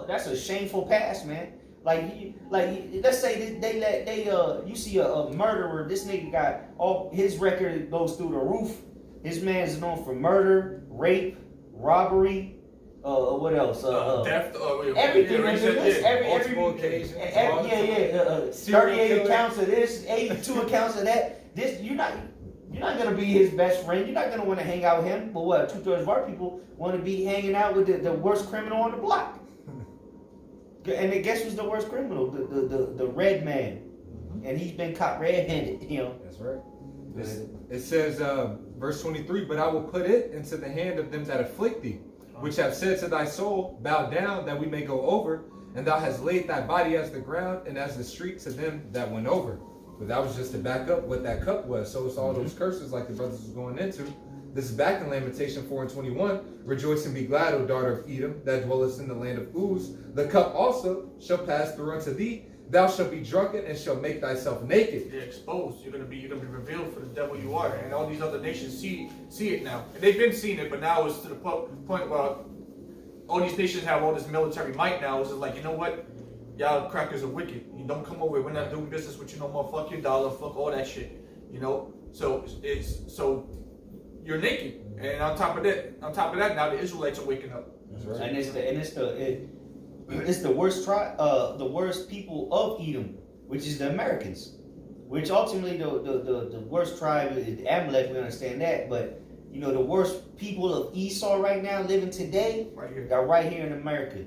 That's a shameful past, man. Like let's say you see a murderer. This nigga got all his record goes through the roof. His man is known for murder, rape, robbery. What else? Theft. Everything. Multiple occasions. 38 accounts of this, 82 accounts of that. This you're not gonna be his best friend. You're not gonna want to hang out with him. But what? 2/3 of our people want to be hanging out with the worst criminal on the block. And guess who's the worst criminal? The red man. And he's been caught red-handed, you know. That's right. It says, verse 23, but I will put it into the hand of them that afflict thee, which have said to thy soul, bow down that we may go over, and thou hast laid thy body as the ground and as the street to them that went over. But that was just to back up what that cup was. So it's all those curses like the brothers was going into. This is back in Lamentation 4:21. Rejoice and be glad, O daughter of Edom, that dwellest in the land of Uz. The cup also shall pass through unto thee. Thou shalt be drunken and shalt make thyself naked. You're exposed. You're gonna be revealed for the devil you are. And all these other nations see it now. And they've been seeing it, but now it's to the point where all these nations have all this military might now. It's just like, you know what? Y'all crackers are wicked. You don't come over. We're not doing business with you no more. Fuck your dollar. Fuck all that shit. You know. So you're naked, and on top of that, now the Israelites are waking up. That's right. And it's the worst the worst people of Edom, which is the Americans, which ultimately the worst tribe is the Amalek. We understand that, but you know the worst people of Esau right now living today are right here in America.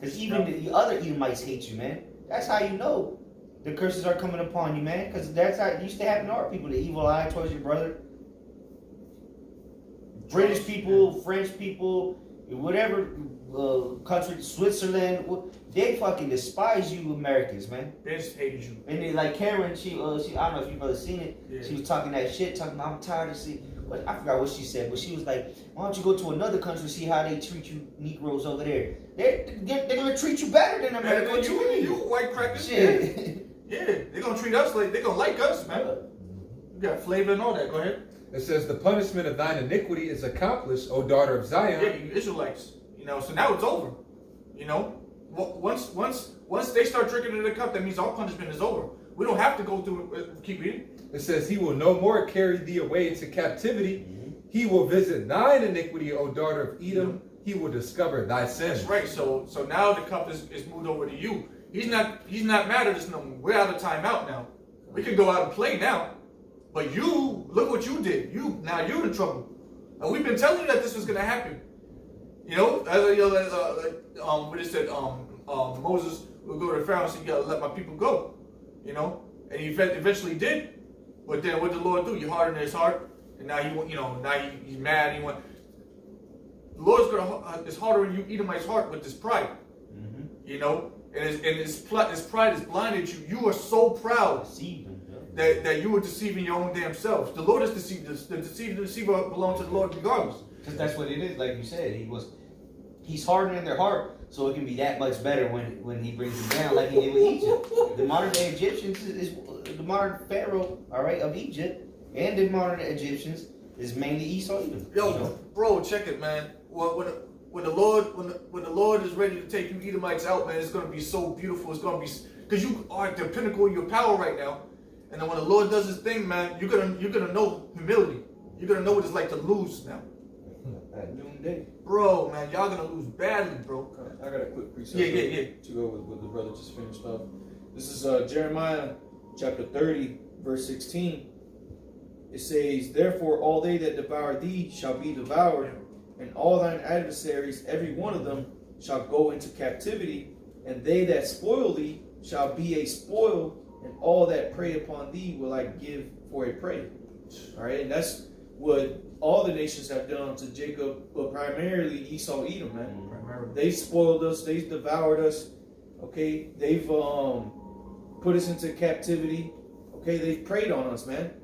Because even the other Edomites hate you, man. That's how you know the curses are coming upon you, man. Because that's how it used to happen to our people. The evil eye towards your brother. British people, French people, whatever country, Switzerland, they fucking despise you Americans, man. They just hated you. And then, like Karen, she I don't know if you've ever seen it. Yeah. She was talking that shit, talking about I'm tired of seeing. I forgot what she said, but she was like, "Why don't you go to another country and see how they treat you Negroes over there? They're gonna treat you better than America. What you mean? You white crackers, shit. Yeah, they're gonna treat us like they're gonna like us, man. You got flavor and all that. Go ahead." It says, the punishment of thine iniquity is accomplished, O daughter of Zion. Yeah, you Israelites. You know, so now it's over. You know, once they start drinking in the cup, that means our punishment is over. We don't have to go through it. Keep reading. It says, he will no more carry thee away into captivity. He will visit thine iniquity, O daughter of Edom. He will discover thy sin. That's right. So now the cup is moved over to you. He's not mad at us no more. We're out of timeout now. We can go out and play now. But you, look what you did. Now you're in trouble. And we've been telling you that this was gonna happen. You know, what it said, Moses will go to Pharaoh and say, you gotta let my people go. You know, and he eventually did. But then what did the Lord do? You hardened his heart, and now he's mad. The Lord's is harder than you Edomite's heart with this pride. You know, and his pride has blinded you. You are so proud that you were deceiving your own damn selves. The Lord is deceived. The deceiver belongs to the Lord regardless. Because that's what it is, like you said. He's hardening their heart, so it can be that much better when he brings them down, like he did with Egypt. The modern day Egyptians is the modern Pharaoh, all right, of Egypt, and the modern Egyptians is mainly Esau Edom. Yo, bro, check it, man. When the Lord is ready to take you Edomites out, man, it's gonna be so beautiful. It's gonna be because you are at the pinnacle of your power right now, and then when the Lord does His thing, man, you're gonna know humility. You're gonna know what it's like to lose now. At noonday. Bro, man, y'all gonna lose badly, bro. I got a quick precept to go with what the brother just finished off. This is Jeremiah chapter 30, verse 16. It says, therefore all they that devour thee shall be devoured, and all thine adversaries, every one of them, shall go into captivity, and they that spoil thee shall be a spoil, and all that prey upon thee will I give for a prey. All right, and that's what all the nations have done to Jacob, but primarily Esau, Edom, man. They spoiled us. They devoured us. Okay, they've put us into captivity. Okay, they preyed on us, man.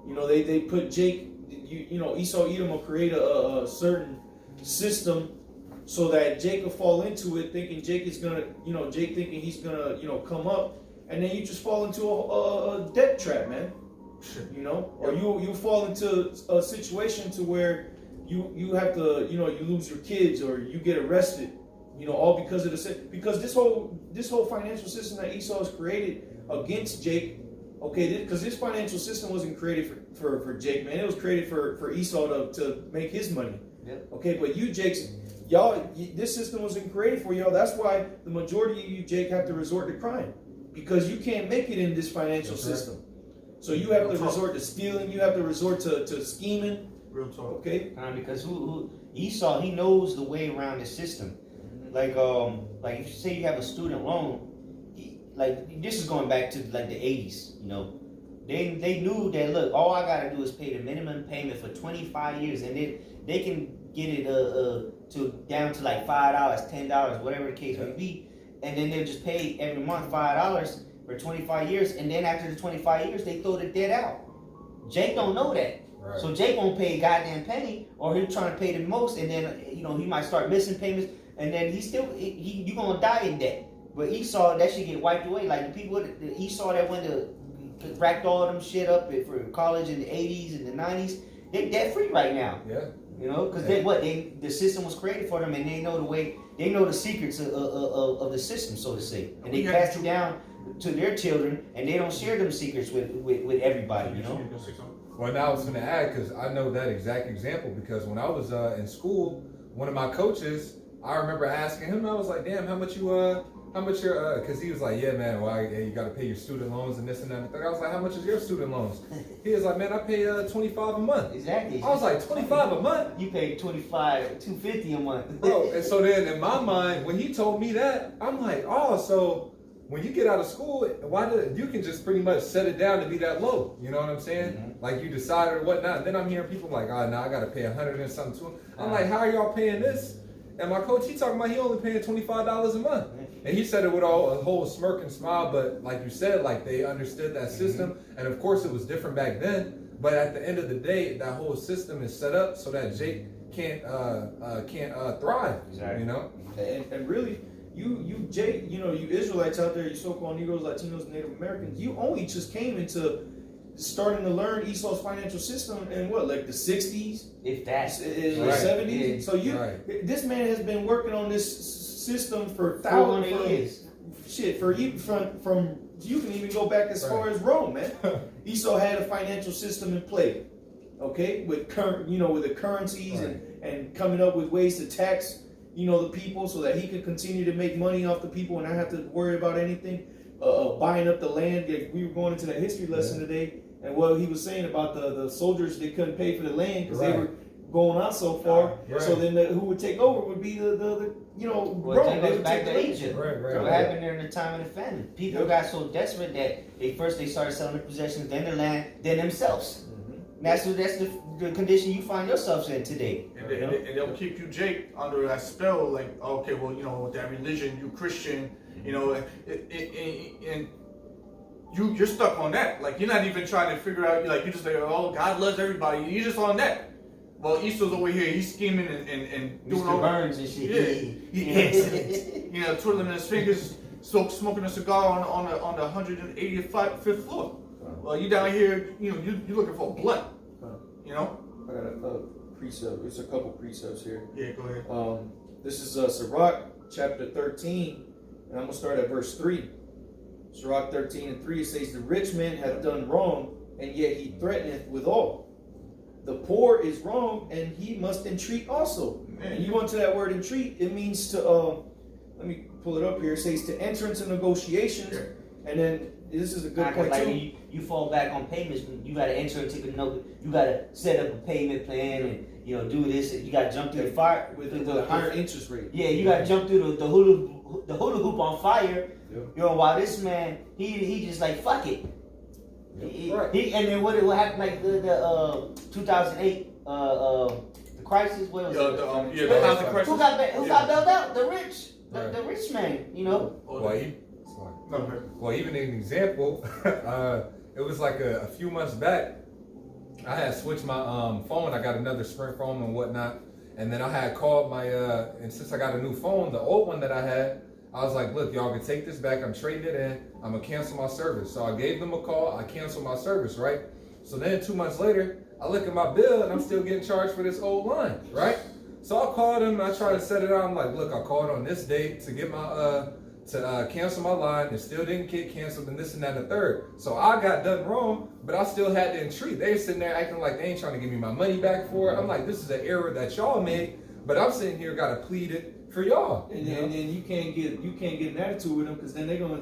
You know, they put Jake. You know, Esau, Edom will create a certain system so that Jake will fall into it, thinking Jake is gonna, Jake thinking he's gonna, come up, and then you just fall into a debt trap, man. You know, or you fall into a situation to where you have to, you lose your kids or you get arrested, all because of because this whole financial system that Esau has created against Jake, okay, because this financial system wasn't created for Jake, man. It was created for Esau to make his money. Yeah. Okay, but you, Jake, this system wasn't created for y'all. That's why the majority of you, Jake, have to resort to crime, because you can't make it in this financial system. So you have to resort to stealing. You have to resort to scheming. Real talk. Okay. Because Esau, he knows the way around the system. Like if you say you have a student loan, this is going back to like the 80s. They knew that, look, all I gotta do is pay the minimum payment for 25 years, and then they can get it down to like $5, $10, whatever the case may be, and then they'll just pay every month $5 for 25 years, and then after the 25 years, they throw the debt out. Jake don't know that. Right. So Jake won't pay a goddamn penny, or he's trying to pay the most, and then, he might start missing payments, and then you're going to die in debt. But Esau, that should get wiped away. Like the people, Esau that went to racked all them shit up for college in the 80s and the 90s, they're debt free right now. Yeah. Because the system was created for them, and they know the way, they know the secrets of the system, so to say, and they pass it down to their children, and they don't share them secrets with everybody. Well, now I was going to add, because I know that exact example, because when I was in school, one of my coaches, I remember asking him, I was like, damn, how much you're, because he was like, yeah, man, well, you got to pay your student loans and this and that. And I was like, how much is your student loans? He was like, man, I pay $25 a month. Exactly. I was like, $25 a month? You pay $250 a month. Bro, and so then in my mind, when he told me that, I'm like, oh, so when you get out of school, you can just pretty much set it down to be that low. You know what I'm saying? Mm-hmm. Like you decided or whatnot. And then I'm hearing people like, oh, now I got to pay $100 and something to him. I'm like, how are y'all paying this? And my coach, he talking about he only paying $25 a month. And he said it with a whole smirk and smile, but like you said, like they understood that system. And of course it was different back then. But at the end of the day, that whole system is set up so that Jake can't thrive. Exactly. And really, you Jake, you Israelites out there, you so-called Negroes, Latinos, Native Americans, you only just came into starting to learn Esau's financial system in like the 60s, if that, in the 70s. So this man has been working on this system for 400 years. shit, from you can even go back as far as Rome, man. Esau had a financial system in play, okay, with with the currencies and coming up with ways to tax, the people so that he could continue to make money off the people and not have to worry about anything. Buying up the land. We were going into that history lesson today, and what he was saying about the soldiers, they couldn't pay for the land because they were going out so far. So then who would take over would be the Rome. They would back to Egypt. Right. What happened during the time of the famine? People got so desperate that they started selling their possessions, then the land, then themselves. That's the condition you find yourselves in today. And they'll keep you, Jake, under that spell. Like, okay, well, with that religion, you Christian, and you're stuck on that. Like, you're not even trying to figure out. Like, you just like, oh, God loves everybody. You're just on that. Well, Esau's over here. He's scheming and doing all Burns and shit. Yeah, twiddling his fingers, smoking a cigar on the 185th floor. Well, you down here, you're looking for a blunt. I got a precept. There's a couple precepts here. Yeah, go ahead. This is Sirach chapter 13, and I'm gonna start at verse 3. Sirach 13:3, it says, "The rich man hath done wrong, and yet he threateneth withal. The poor is wrong, and he must entreat also." Man. And you want to that word entreat, it means to let me pull it up here. It says to enter into negotiations, and then this is a good point like too. when you fall back on payments, you got to enter into you got to set up a payment plan and do this. You got to jump through the fire with the higher interest rate. Yeah, you got to jump through the hula hoop on fire. Yep. While this man he just like fuck it. Right. And then what happened like the 2008 the crisis? What was it? The housing crisis. Who got bailed out? The rich, the rich man. Well, even an example, it was like a few months back, I had switched my phone. I got another Sprint phone and whatnot, and then I had called my and since I got a new phone, the old one that I had, I was like, look, y'all can take this back. I'm trading it in. I'm gonna cancel my service. So I gave them a call. I canceled my service, right? So then 2 months later, I look at my bill and I'm still getting charged for this old line, right? So I called them. I tried to set it out. I'm like, look, I called on this date to get my cancel my line. It still didn't get canceled, and this and that and the third. So I got done wrong, but I still had to entreat. They were sitting there acting like they ain't trying to give me my money back for it. I'm like, this is an error that y'all made, but I'm sitting here got to plead it for y'all. And then you can't get an attitude with them because then they're gonna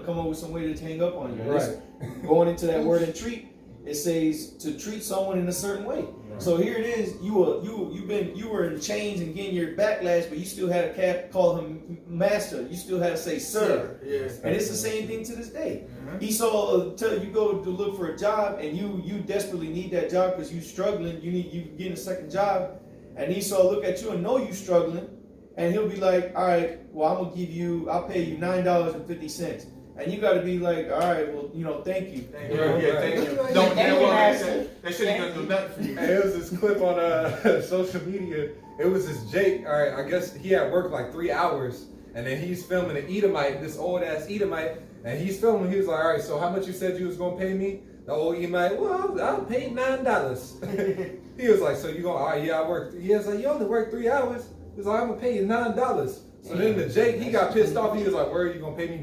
come up with some way to hang up on you. Right. Going into that word entreat, it says to treat someone in a certain way. Right. So here it is. You were in chains and getting your backlash, but you still had to call him master. You still had to say sir. Yes. And it's the same thing to this day. Esau tell you go to look for a job and you desperately need that job because you struggling. You getting a second job. And Esau look at you and know you struggling, and he'll be like, all right, well, I'll pay you $9.50. And you got to be like, all right, well, thank you. Thank you. Thank you. Don't that shit ain't gonna do nothing for you. Hey, it was this clip on social media. It was this Jake. All right, I guess he had worked like 3 hours, and then he's filming an Edomite, this old ass Edomite, and he's filming. He was like, all right, so how much you said you was gonna pay me? The old Edomite, well, I'll pay $9. He was like, so you gonna? All right, yeah, I worked. He was like, you only worked 3 hours. He was like, I'm gonna pay you $9. So then the Jake, he got pissed off. He was like, where are you gonna pay me $9?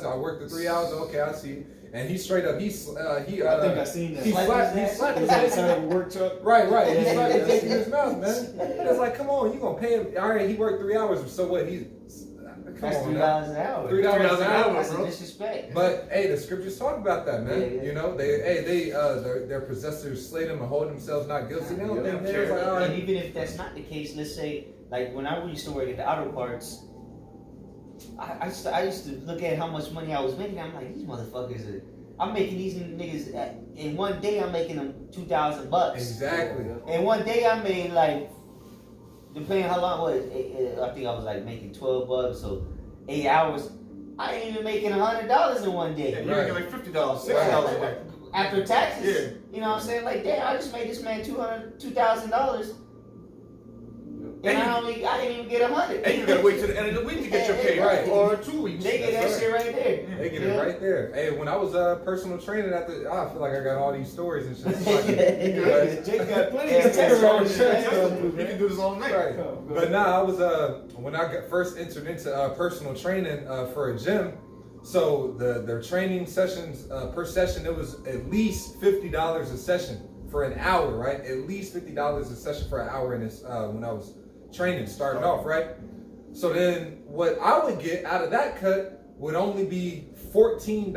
I worked the 3 hours. Okay, I see. And he straight up, I think I seen that. He slapped his outside of a work truck. Right. He slapped his face in his mouth, man. It's like, come on, you gonna pay him? All right, he worked 3 hours. So what? That's $3 an hour. $3 an hour, That's bro. Disrespect. But hey, the scriptures talk about that, man. Yeah. You know, their possessors slay them and hold themselves not guilty. They don't think they're like, all right. And even if that's not the case, let's say, like when I used to work at the auto parts, I used to look at how much money I was making. I'm like, these motherfuckers I'm making these niggas in one day. I'm making them $2,000. Exactly. And one day I made like, depending how long it was, I think I was like making $12, so 8 hours. I ain't even making $100 in one day. Yeah, you're making like $50, $60 a day. After taxes. Yeah. You know what I'm saying? Like, damn, I just made this man $2,000. And I didn't even get 100. And you gotta wait till the end of the week to get your pay, Right. or 2 weeks. They get that That's shit right there. They get it right there. Hey, when I was personal training I feel like I got all these stories and shit. Jake got plenty of Yeah, text yeah, on his yeah. chest. We can do this all night. Right. But nah, I was when I first entered into personal training for a gym. So their training sessions per session, it was at least $50 a session for an hour, right? At least $50 a session for an hour in this when I was training, starting off, right? So then what I would get out of that cut would only be $14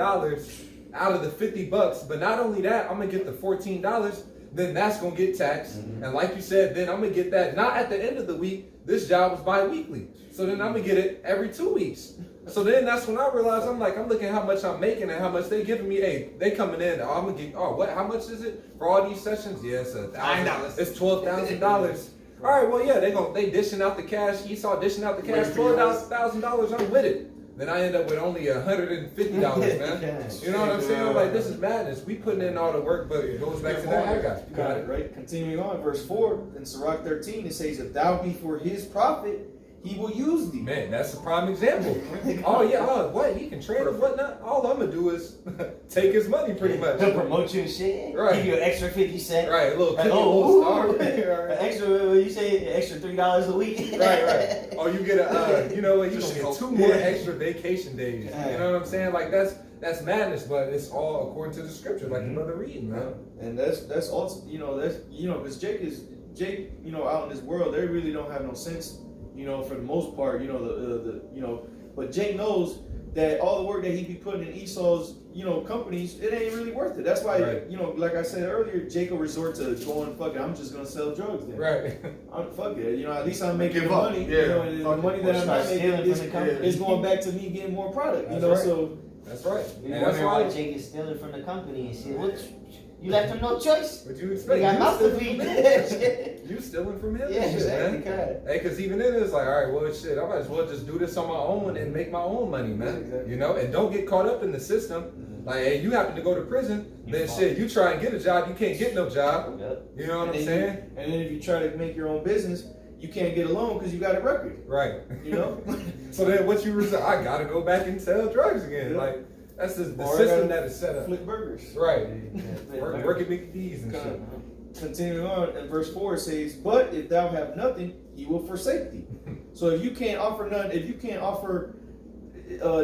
out of the $50. But not only that, I'm gonna get the $14, then that's gonna get taxed. And like you said, then I'm gonna get that not at the end of the week. This job was bi-weekly. So then I'm gonna get it every 2 weeks. So then that's when I realized I'm looking at how much I'm making and how much they giving me. Hey, they coming in. I'm gonna get. Oh, what? How much is it for all these sessions? Yeah, it's $1,000. It's $12,000. All right. Well, yeah, they dishing out the cash. Esau dishing out the cash. $12,000. I'm with it. Then I end up with only $150, man. You know what I'm saying? I'm like, this is madness. We putting in all the work, but it goes back to that. I Got it, right? Continuing on, verse 4, in Sirach 13, it says, if thou be for his profit, he will use thee. Man, that's a prime example. Oh yeah, what? He can train or whatnot. All I'm gonna do is take his money, pretty much. He'll promote you and shit. Right. Give you an extra 50 cents. Right, a little Like, cookie, a little star. An extra, you say extra $3 a week. Right. Oh, you get you know what? You gonna get 2 more Yeah. extra vacation days. You know what I'm saying? Like that's madness, but it's all according to the scripture, like the brother reading, man. And that's also, because Jake, out in this world, they really don't have no sense, for the most part, but Jake knows that all the work that he be putting in Esau's, companies, it ain't really worth it. That's why, Right. Like I said earlier, Jake will resort to going, fuck it, I'm just gonna sell drugs then. Right. Fuck it, at least I'm making Give the up. money, Yeah. and the money that I'm not making Stealing from the company. is going back to me getting more product, That's right. so. That's right. You And that's wonder why why. Jake is stealing from the company and shit. What? You left him no choice. What you You expect? got You mouth to stealing feed. from him? You stealing from him? Yeah, and shit, exactly. man. God. Hey, cause even then it's like, all right, well, shit, I might as well just do this on my own and make my own money, man. Exactly. And don't get caught up in the system. Like, hey, you happen to go to prison, then shit, you try and get a job, you can't get no job. You know what I'm saying? And then if you try to make your own business, you can't get a loan because you got a record. Right. So then what you result? I gotta go back and sell drugs again. Yeah. Like that's the Or I system gotta that is set up. Flip burgers. Right. Yeah. Work at McDee's and shit. Continuing on, in verse 4 it says, but if thou have nothing, he will forsake thee. So if you can't offer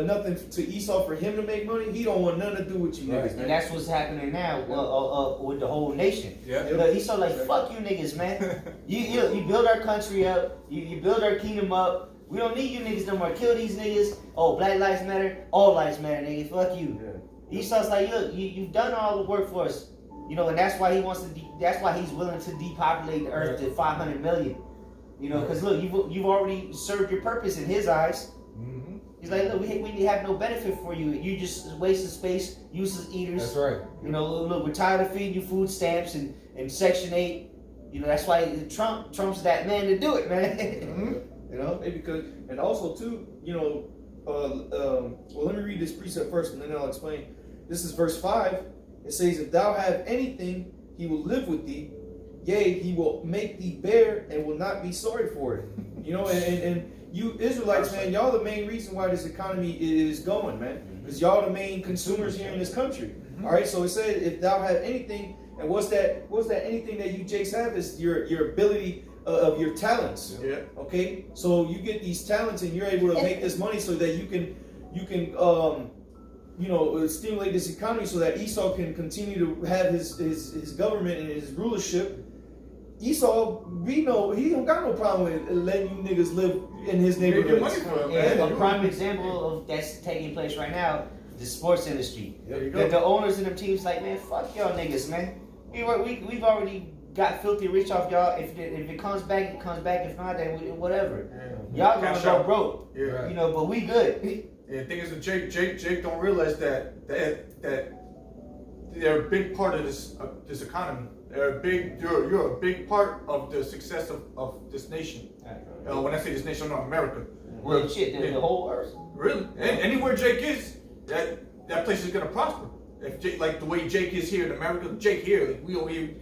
nothing to Esau for him to make money, he don't want nothing to do with you Right. niggas, And man. that's what's happening now with the whole nation. Yeah. Look, Esau like, fuck you niggas, man. You build our country up. You build our kingdom up. We don't need you niggas no more. Kill these niggas. Oh, Black Lives Matter. All lives matter, nigga. Fuck you. Yeah. Esau's like, look, you've done all the work for us. And that's why he wants to. That's why he's willing to depopulate the earth to 500 million. Because look, you've already served your purpose in his eyes. Mm-hmm. He's like, look, we have no benefit for you. You just wasting space, useless eaters. That's right. Look, we're tired of feeding you food stamps and Section 8. That's why Trump's that man to do it, man. Mm-hmm. Because, and also too, well, let me read this precept first and then I'll explain. This is verse 5. It says, if thou have anything, he will live with thee. Yea, he will make thee bear and will not be sorry for it. And you Israelites, man, y'all the main reason why this economy is going, man. Because y'all the main consumers here in this country. All right, so it said, if thou have anything, and what's that anything that you Jakes have is your ability of your talents. Yeah. Okay, so you get these talents and you're able to make this money so that you can stimulate this economy so that Esau can continue to have his government and his rulership. Esau, we know he don't got no problem with letting you niggas live in his neighborhood. A prime example of that's taking place right now, the sports industry. There you go. The owners and the teams like, man, fuck y'all niggas, man. We've already got filthy rich off y'all. If it comes back, it comes back. If not, then whatever. Y'all gonna go broke. Yeah. But we good. And the thing is, that Jake don't realize that they're a big part of this economy. You're a big part of the success of this nation. When I say this nation, I'm America. Well, shit, the whole earth. Really? Anywhere Jake is, that place is gonna prosper. If Jake, like the way Jake is here in America, Jake here, like we over here,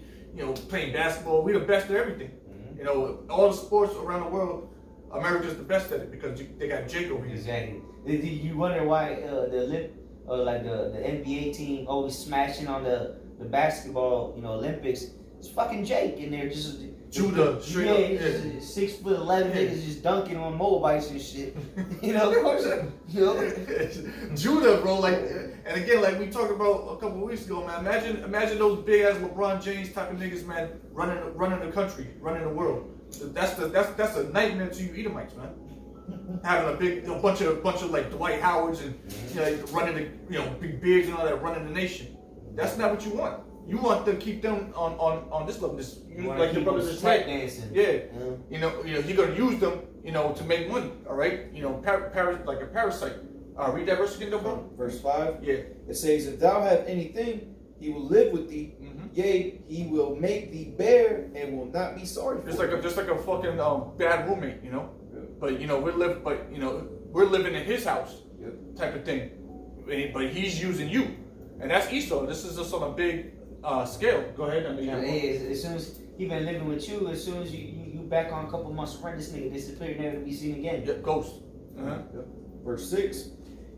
playing basketball, we the best at everything. You know, all the sports around the world, America's the best at it because they got Jake over here. Exactly. You wonder why the NBA team always smashing on the basketball, Olympics. It's fucking Jake in there just. Judah, straight up. Yeah. 6'11" niggas just dunking on motorbikes and shit. Judah, bro, like, and again, like we talked about a couple of weeks ago, man. Imagine those big ass LeBron James type of niggas, man, running the country, running the world. That's a nightmare to you Edomites, man. Having a bunch of like Dwight Howards and running the big bigs and all that, running the nation. That's not what you want. You want to keep them on this level. Like your brothers are tap dancing. Yeah. You're gonna use them, to make money. All right. Like a parasite. Read that verse again, though, bro. Verse 5. Yeah. It says, "If thou have anything, he will live with thee. Yea, he will make thee bear and will not be sorry for Just like a fucking bad roommate, But we're living in his house, type of thing. But he's using you, and that's Esau. This is just on a big scale. Go ahead. As soon as he been living with you, as soon as you back on a couple months of rent, this nigga disappeared, never to be seen again. Yep, ghost. Verse 6.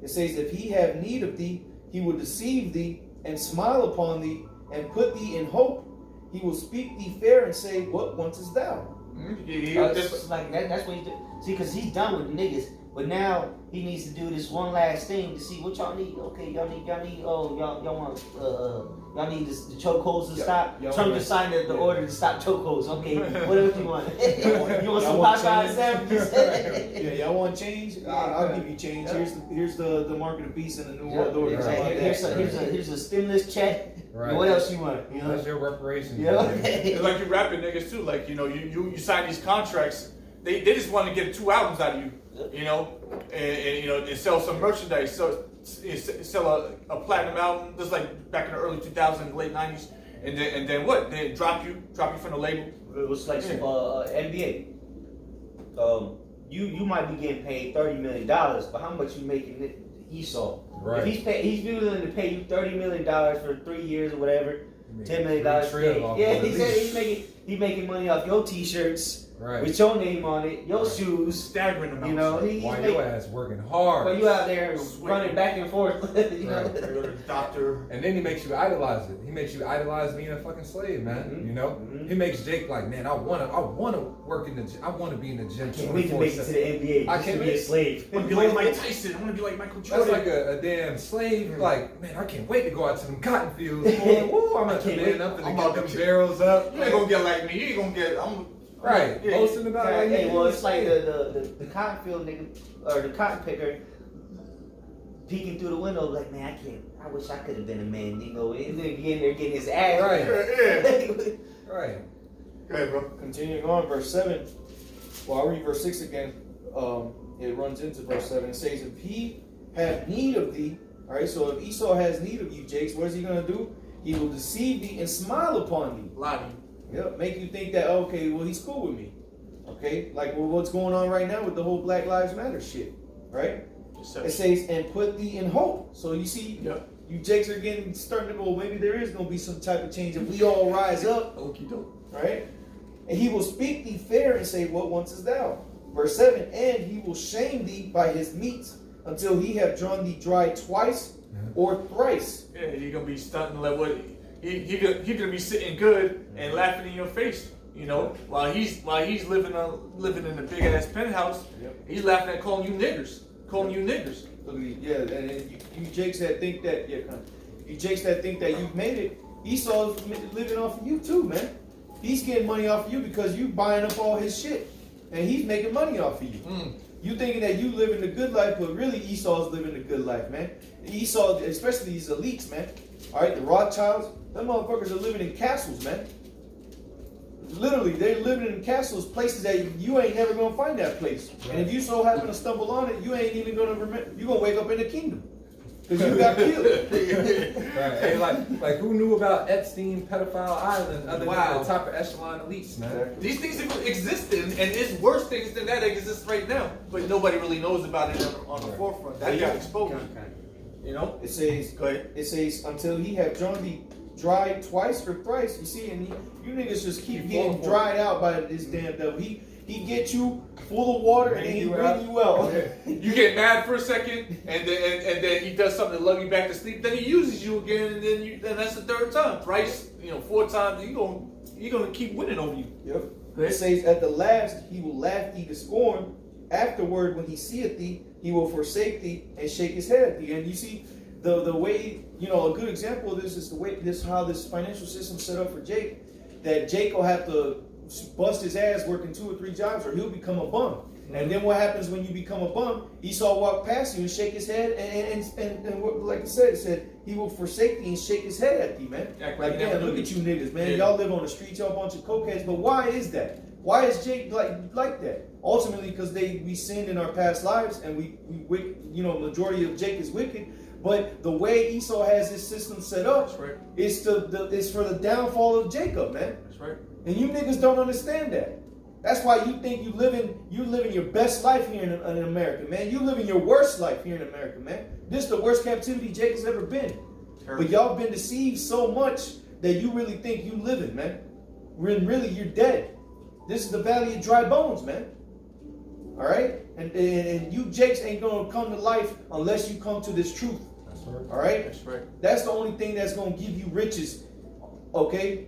It says, "If he have need of thee, he will deceive thee and smile upon thee and put thee in hope. He will speak thee fair and say, What wantest thou?" That's what he's doing. See, because he's done with niggas, but now he needs to do this one last thing to see what y'all need. Okay, y'all need the chokeholds to stop. Trump just signed the order to stop chokeholds. Okay, what else you want? You want some Popeye sandwiches? Yeah, y'all want change? I'll give you change. Here's the mark of the beast and the new world order. Here's a stimulus check. Right. What else you want? That's your reparations. Yeah. It's like you rapping niggas too. Like you sign these contracts. They just want to get 2 albums out of you. And sell some merchandise. So sell a platinum album, just like back in the early 2000s, late 90s, and then what? They drop you from the label. It was like some NBA. You might be getting paid $30 million, but how much you making Esau? Right. If he's willing to pay you $30 million for 3 years or whatever, $10 million. Yeah, he said he's making money off your t-shirts. Right. With your name on it, your shoes, staggering amounts. Why your ass working hard? But you out there running back and forth, Go to the doctor. And then he makes you idolize it. He makes you idolize being a fucking slave, man. He makes Jake like, man, I wanna work in the gym. I wanna be in the gym. Can't wait to make it to the NBA. I can't be a slave. I want to be like Mike Tyson. I want to be like Michael Jordan. That's like a damn slave. Like, man, I can't wait to go out to them cotton fields. Woo, I'm gonna come in up and get them barrels up. You ain't gonna get like me. You ain't gonna get. Right, posting about like hey, well, it's like the cotton field nigga or the cotton picker peeking through the window, like, man, I wish I could have been a man, and then again they're getting his ass. Right. Right. Go ahead, bro. Continuing on, verse 7. Well, I'll read verse 6 again. It runs into verse 7. It says, "If he have need of thee," all right. So if Esau has need of you, Jakes, what is he gonna do? He will deceive thee and smile upon thee. Lie to you. Yep, make you think that, okay, well, he's cool with me. Okay, like what's going on right now with the whole Black Lives Matter shit, right? It says, "And put thee in hope." So you see, you Jakes are starting to go, maybe there is going to be some type of change if we all rise up. Okie doke. Right? "And he will speak thee fair and say, What wantest thou?" Verse 7, "And he will shame thee by his meats until he have drawn thee dry twice or thrice." Yeah, he's going to be stunting like what... He gonna be sitting good and laughing in your face, while he's living in the big ass penthouse. He's laughing at calling you niggers. Look at and you Jakes that think that you Jakes that think that you've made it. Esau's living off of you too, man. He's getting money off of you because you buying up all his shit, and he's making money off of you. You thinking that you living the good life, but really Esau's living the good life, man. Esau, especially these elites, man. All right, the Rothschilds, them motherfuckers are living in castles, man. Literally, they're living in castles, places that you ain't never gonna find that place. And if you so happen to stumble on it, you ain't even gonna remember. You gonna wake up in the kingdom because you got killed. Right. Hey, like who knew about Epstein pedophile island other than the top of echelon elites, man? These things existed, and it's worse things than that exist right now, but nobody really knows about it on the forefront. That got exposed. It says, Go ahead. It says, "Until he have drawn thee dried twice or thrice. You see, and you niggas just keep getting falling. dried out by this damn devil. He get you full of water and then he bring you out. You get mad for a second, and then he does something to love you back to sleep. Then he uses you again, and then that's the third time. Thrice, 4 times. You're gonna keep winning over you. Yep. It says, at the last he will laugh thee to scorn. Afterward, when he seeth thee, he will forsake thee and shake his head at thee. And you see, the way, a good example of this is how this financial system set up for Jake. That Jake will have to bust his ass working 2 or 3 jobs, or he'll become a bum. Mm-hmm. And then what happens when you become a bum? Esau walk past you and shake his head, and like it said he will forsake thee and shake his head at thee, man. Like, damn, look at you niggas, man. Yeah. Y'all live on the streets, y'all a bunch of cokeheads. But why is that? Why is Jake like that? Ultimately, because we sinned in our past lives, and we majority of Jake is wicked. But the way Esau has his system set up, is for the downfall of Jacob, man. That's right. And you niggas don't understand that. That's why you think you living your best life here in America, man. You living your worst life here in America, man. This is the worst captivity Jake has ever been. Terrible. But y'all been deceived so much that you really think you living, man. When really you're dead. This is the valley of dry bones, man. All right? And you Jakes ain't going to come to life unless you come to this truth. That's right. All right? That's right. That's the only thing that's going to give you riches. Okay?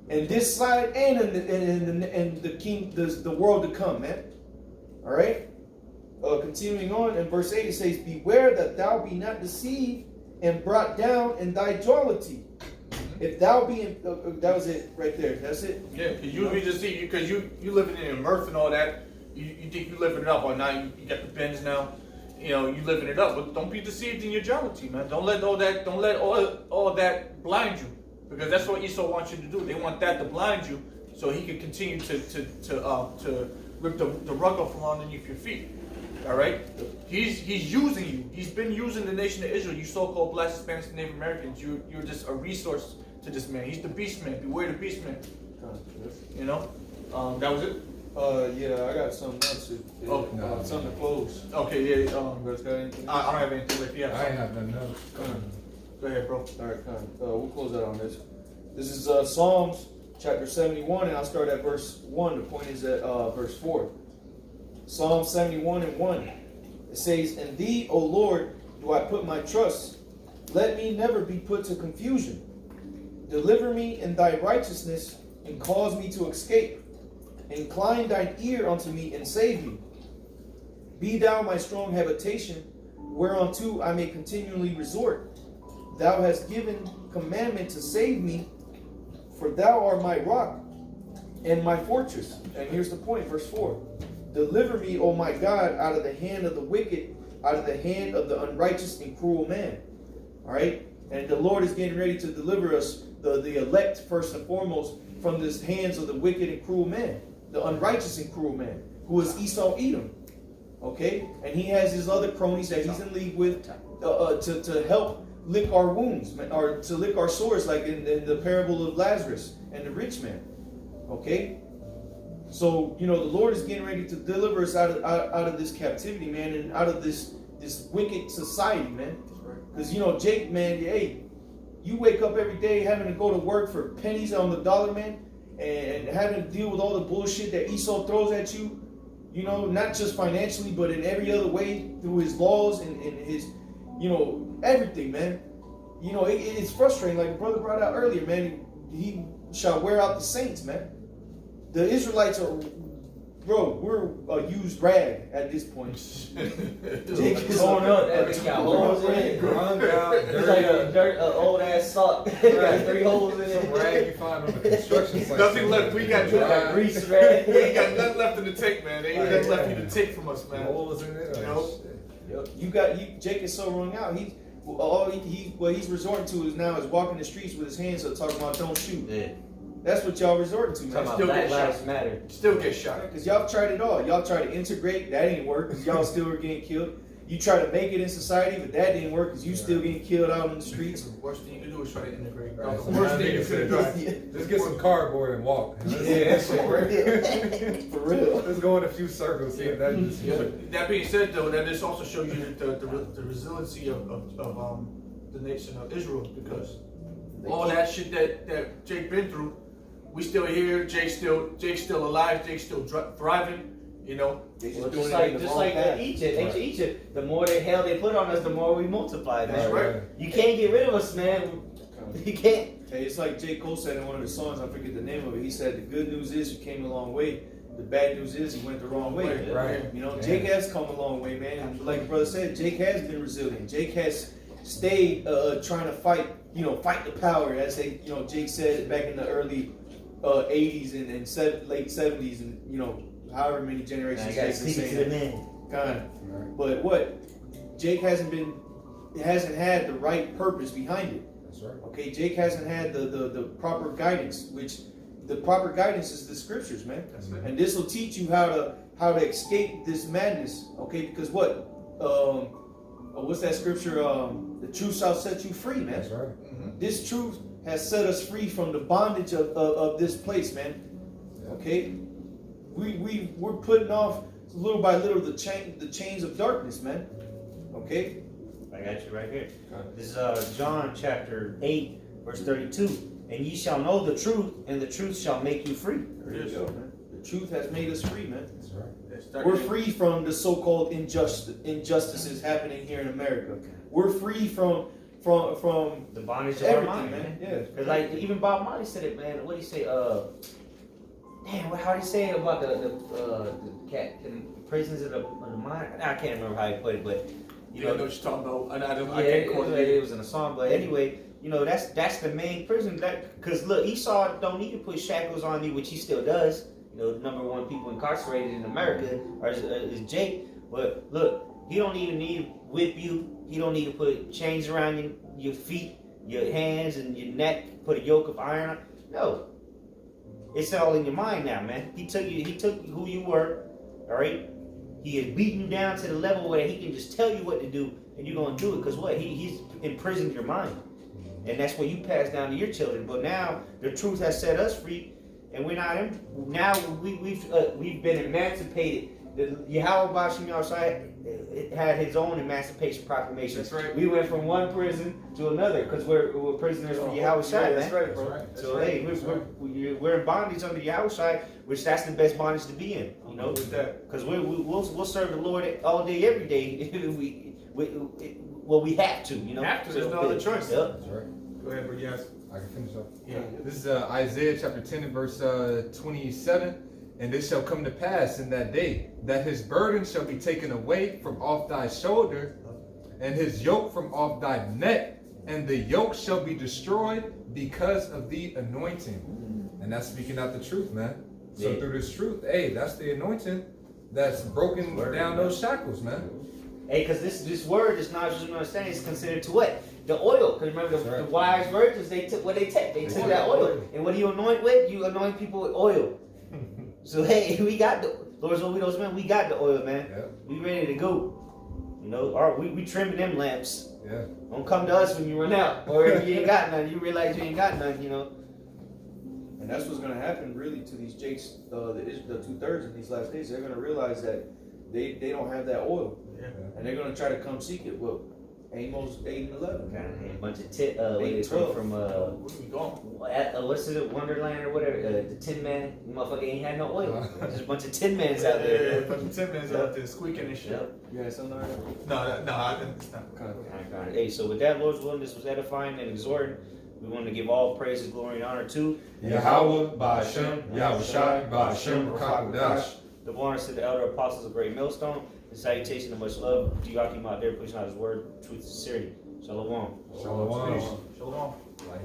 And this side and the world to come, man. All right? Continuing on in verse 8, it says, beware that thou be not deceived and brought down in thy jollity. If thou be in, that was it right there. That's it. Yeah, because you be deceived because you living in mirth and all that. You think you living it up, or now you got the Benz now. You living it up, but don't be deceived in your jollity, man. Don't let all that blind you, because that's what Esau wants you to do. They want that to blind you, so he can continue to rip the rug off from underneath your feet. All right, he's using you. He's been using the nation of Israel. You so-called black Hispanics and Native Americans. You're just a resource to this man. He's the beast man. Beware the beast man. That was it. Yeah, I got something else. Something to close. Okay, yeah. You guys got anything? I don't have anything left. Yeah, I ain't have nothing else. Go ahead, bro. All right, we'll close out on this. This is Psalms chapter 71, and I'll start at verse 1. The point is at verse 4. Psalm 71 and 1. It says, in thee, O Lord, do I put my trust. Let me never be put to confusion. Deliver me in thy righteousness, and cause me to escape. Incline thine ear unto me, and save me. Be thou my strong habitation, whereunto I may continually resort. Thou hast given commandment to save me, for thou art my rock and my fortress. And here's the point, verse 4. Deliver me, O my God, out of the hand of the wicked, out of the hand of the unrighteous and cruel man. All right? And the Lord is getting ready to deliver us, the elect, first and foremost, from the hands of the wicked and cruel man, the unrighteous and cruel man, who is Esau Edom. Okay? And he has his other cronies that he's in league with to help lick our wounds, or to lick our sores, like in the parable of Lazarus and the rich man. Okay? So, the Lord is getting ready to deliver us out of this captivity, man, and out of this wicked society, man. Because, Jake, man, hey, you wake up every day having to go to work for pennies on the dollar, man, and having to deal with all the bullshit that Esau throws at you, not just financially, but in every other way through his laws and his, everything, man. It's frustrating. Like the brother brought out earlier, man, he shall wear out the saints, man. The Israelites are, we're a used rag at this point. Jake is going up. That bitch got holes in it. It's like a old ass sock. Got 3 holes in it. Some rag you find on the construction site. Nothing left. We got grease rag. We ain't got nothing left in the tank, man. They ain't nothing left you to take from us, man. Holes in it. Jake is so wrung out. What he's resorting to is walking the streets with his hands up, talking about don't shoot. Yeah. That's what y'all resorting to, man. Talking about Black Lives Matter. Still get shot. Because y'all tried it all. Y'all tried to integrate. That didn't work because y'all still were getting killed. You try to make it in society, but that didn't work because you still getting killed out on the streets. The worst thing you can do is try to integrate. Right. The worst thing you could have done. Just get some cardboard and walk. Yeah, for real. Let's go in a few circles. See if that just That being said, though, that this also shows you the resiliency of the nation of Israel, because all that shit that Jake been through, we still here. Jake's still alive. Jake's still thriving. You know. They Well, doing just it like in the just wrong like path. Egypt, Right. ancient Egypt. The more hell they put on us, the more we multiply. Man. That's right. You can't get rid of us, man. You can't. Hey, it's like J. Cole said in one of his songs, I forget the name of it. He said, the good news is you came a long way. The bad news is you went the wrong way. Right. You know, Yeah. Jake has come a long way, man. And like the brother said, Jake has been resilient. Jake has stayed trying to fight the power. As they, Jake said back in the early 80s and late 70s and, however many generations. I gotta Jake's been speak it saying to the that. man. Kind of. Right. But what? Jake hasn't had the right purpose behind it. That's right. Okay, Jake hasn't had the proper guidance, which the proper guidance is the scriptures, man. That's it. And this will teach you how to escape this madness. Okay, because what? What's that scripture? The truth shall set you free, man. That's right. This truth has set us free from the bondage of this place, man. Okay, we're putting off little by little the chains of darkness, man. Okay. I got you right here. This is John chapter 8, verse 32. And ye shall know the truth, and the truth shall make you free. There you go, man. The truth has made us free, man. That's right. That's We're free from the so-called injustices happening here in America. We're free from The bondage of our everything, mind, man. man. Yeah. Because like even Bob Marley said it, man. What do you say? Damn, how do you say it about the prisons of the mind? I can't remember how he put it, but You know what you're talking about. And I yeah, can't quote it was in a song, but anyway, that's the main prison. Because look, Esau don't need to put shackles on you, which he still does. The number one people incarcerated in America is Jake. But look, he don't even need to whip you. He don't need to put chains around your feet, your hands, and your neck. Put a yoke of iron on. No, it's all in your mind now, man. He took who you were. All right. He has beaten you down to the level where he can just tell you what to do, and you're gonna do it. Cause what? He's imprisoned your mind, and that's what you pass down to your children. But now the truth has set us free, and we're not. Now we've been emancipated. The Yahweh Bashim Yahushai had his own emancipation proclamation. That's right. We went from one prison to another because we're prisoners of Yahweh Shai, man. That's right, bro. That's right. So hey, we're in bondage under Yahweh Shai, which that's the best bondage to be in. with that. Because we'll serve the Lord all day, every day. If we have to, Have to, there's no other choice. Yep. That's right. Go ahead, bro. Yes. I can finish up. Yeah. This is Isaiah chapter 10 and verse 27. And it shall come to pass in that day that his burden shall be taken away from off thy shoulder, and his yoke from off thy neck, and the yoke shall be destroyed because of the anointing. And that's speaking out the truth, man. So Yeah. through this truth, hey, that's the anointing that's broken down those shackles, man. Hey, because this word is not just understanding. It's considered to what? The oil. Because remember, That's the right. wise virgins, they took what they take. They took took that oil. oil. And what do you anoint with? You anoint people with oil. So hey, we got the Lord's over those men. We got the oil, man. Yeah. We ready to go. We trimming them lamps. Yeah. Don't come to us when you run out, or if you ain't got none. You realize you ain't got none. And that's what's going to happen really to these Jakes, the 2/3 in these last days. They're going to realize that they don't have that oil, Yeah. and they're going to try to come seek it. Well, Amos 8 and 11. A bunch of where they come from Where we going? what's it, Wonderland or whatever, the Tin Man. Motherfucker ain't had no oil. There's a bunch of Tin Mans out there. Yeah, bunch of 10 minutes out there squeaking and shit. Yep. You got something already? No, I didn't. It's not. Okay. Hey, so with that, Lord's willing, this was edifying and exhorting. We want to give all praises, glory, and honor to Yahweh, Ba'ashem, Yahweh Shai, Ba'ashem, Rakakudash. the honors to the elder apostles of Great Millstone. The salutation and much love to Yakim out there, pushing out his word, truth, sincerity. Shalom. Shalom. Shalom. Like,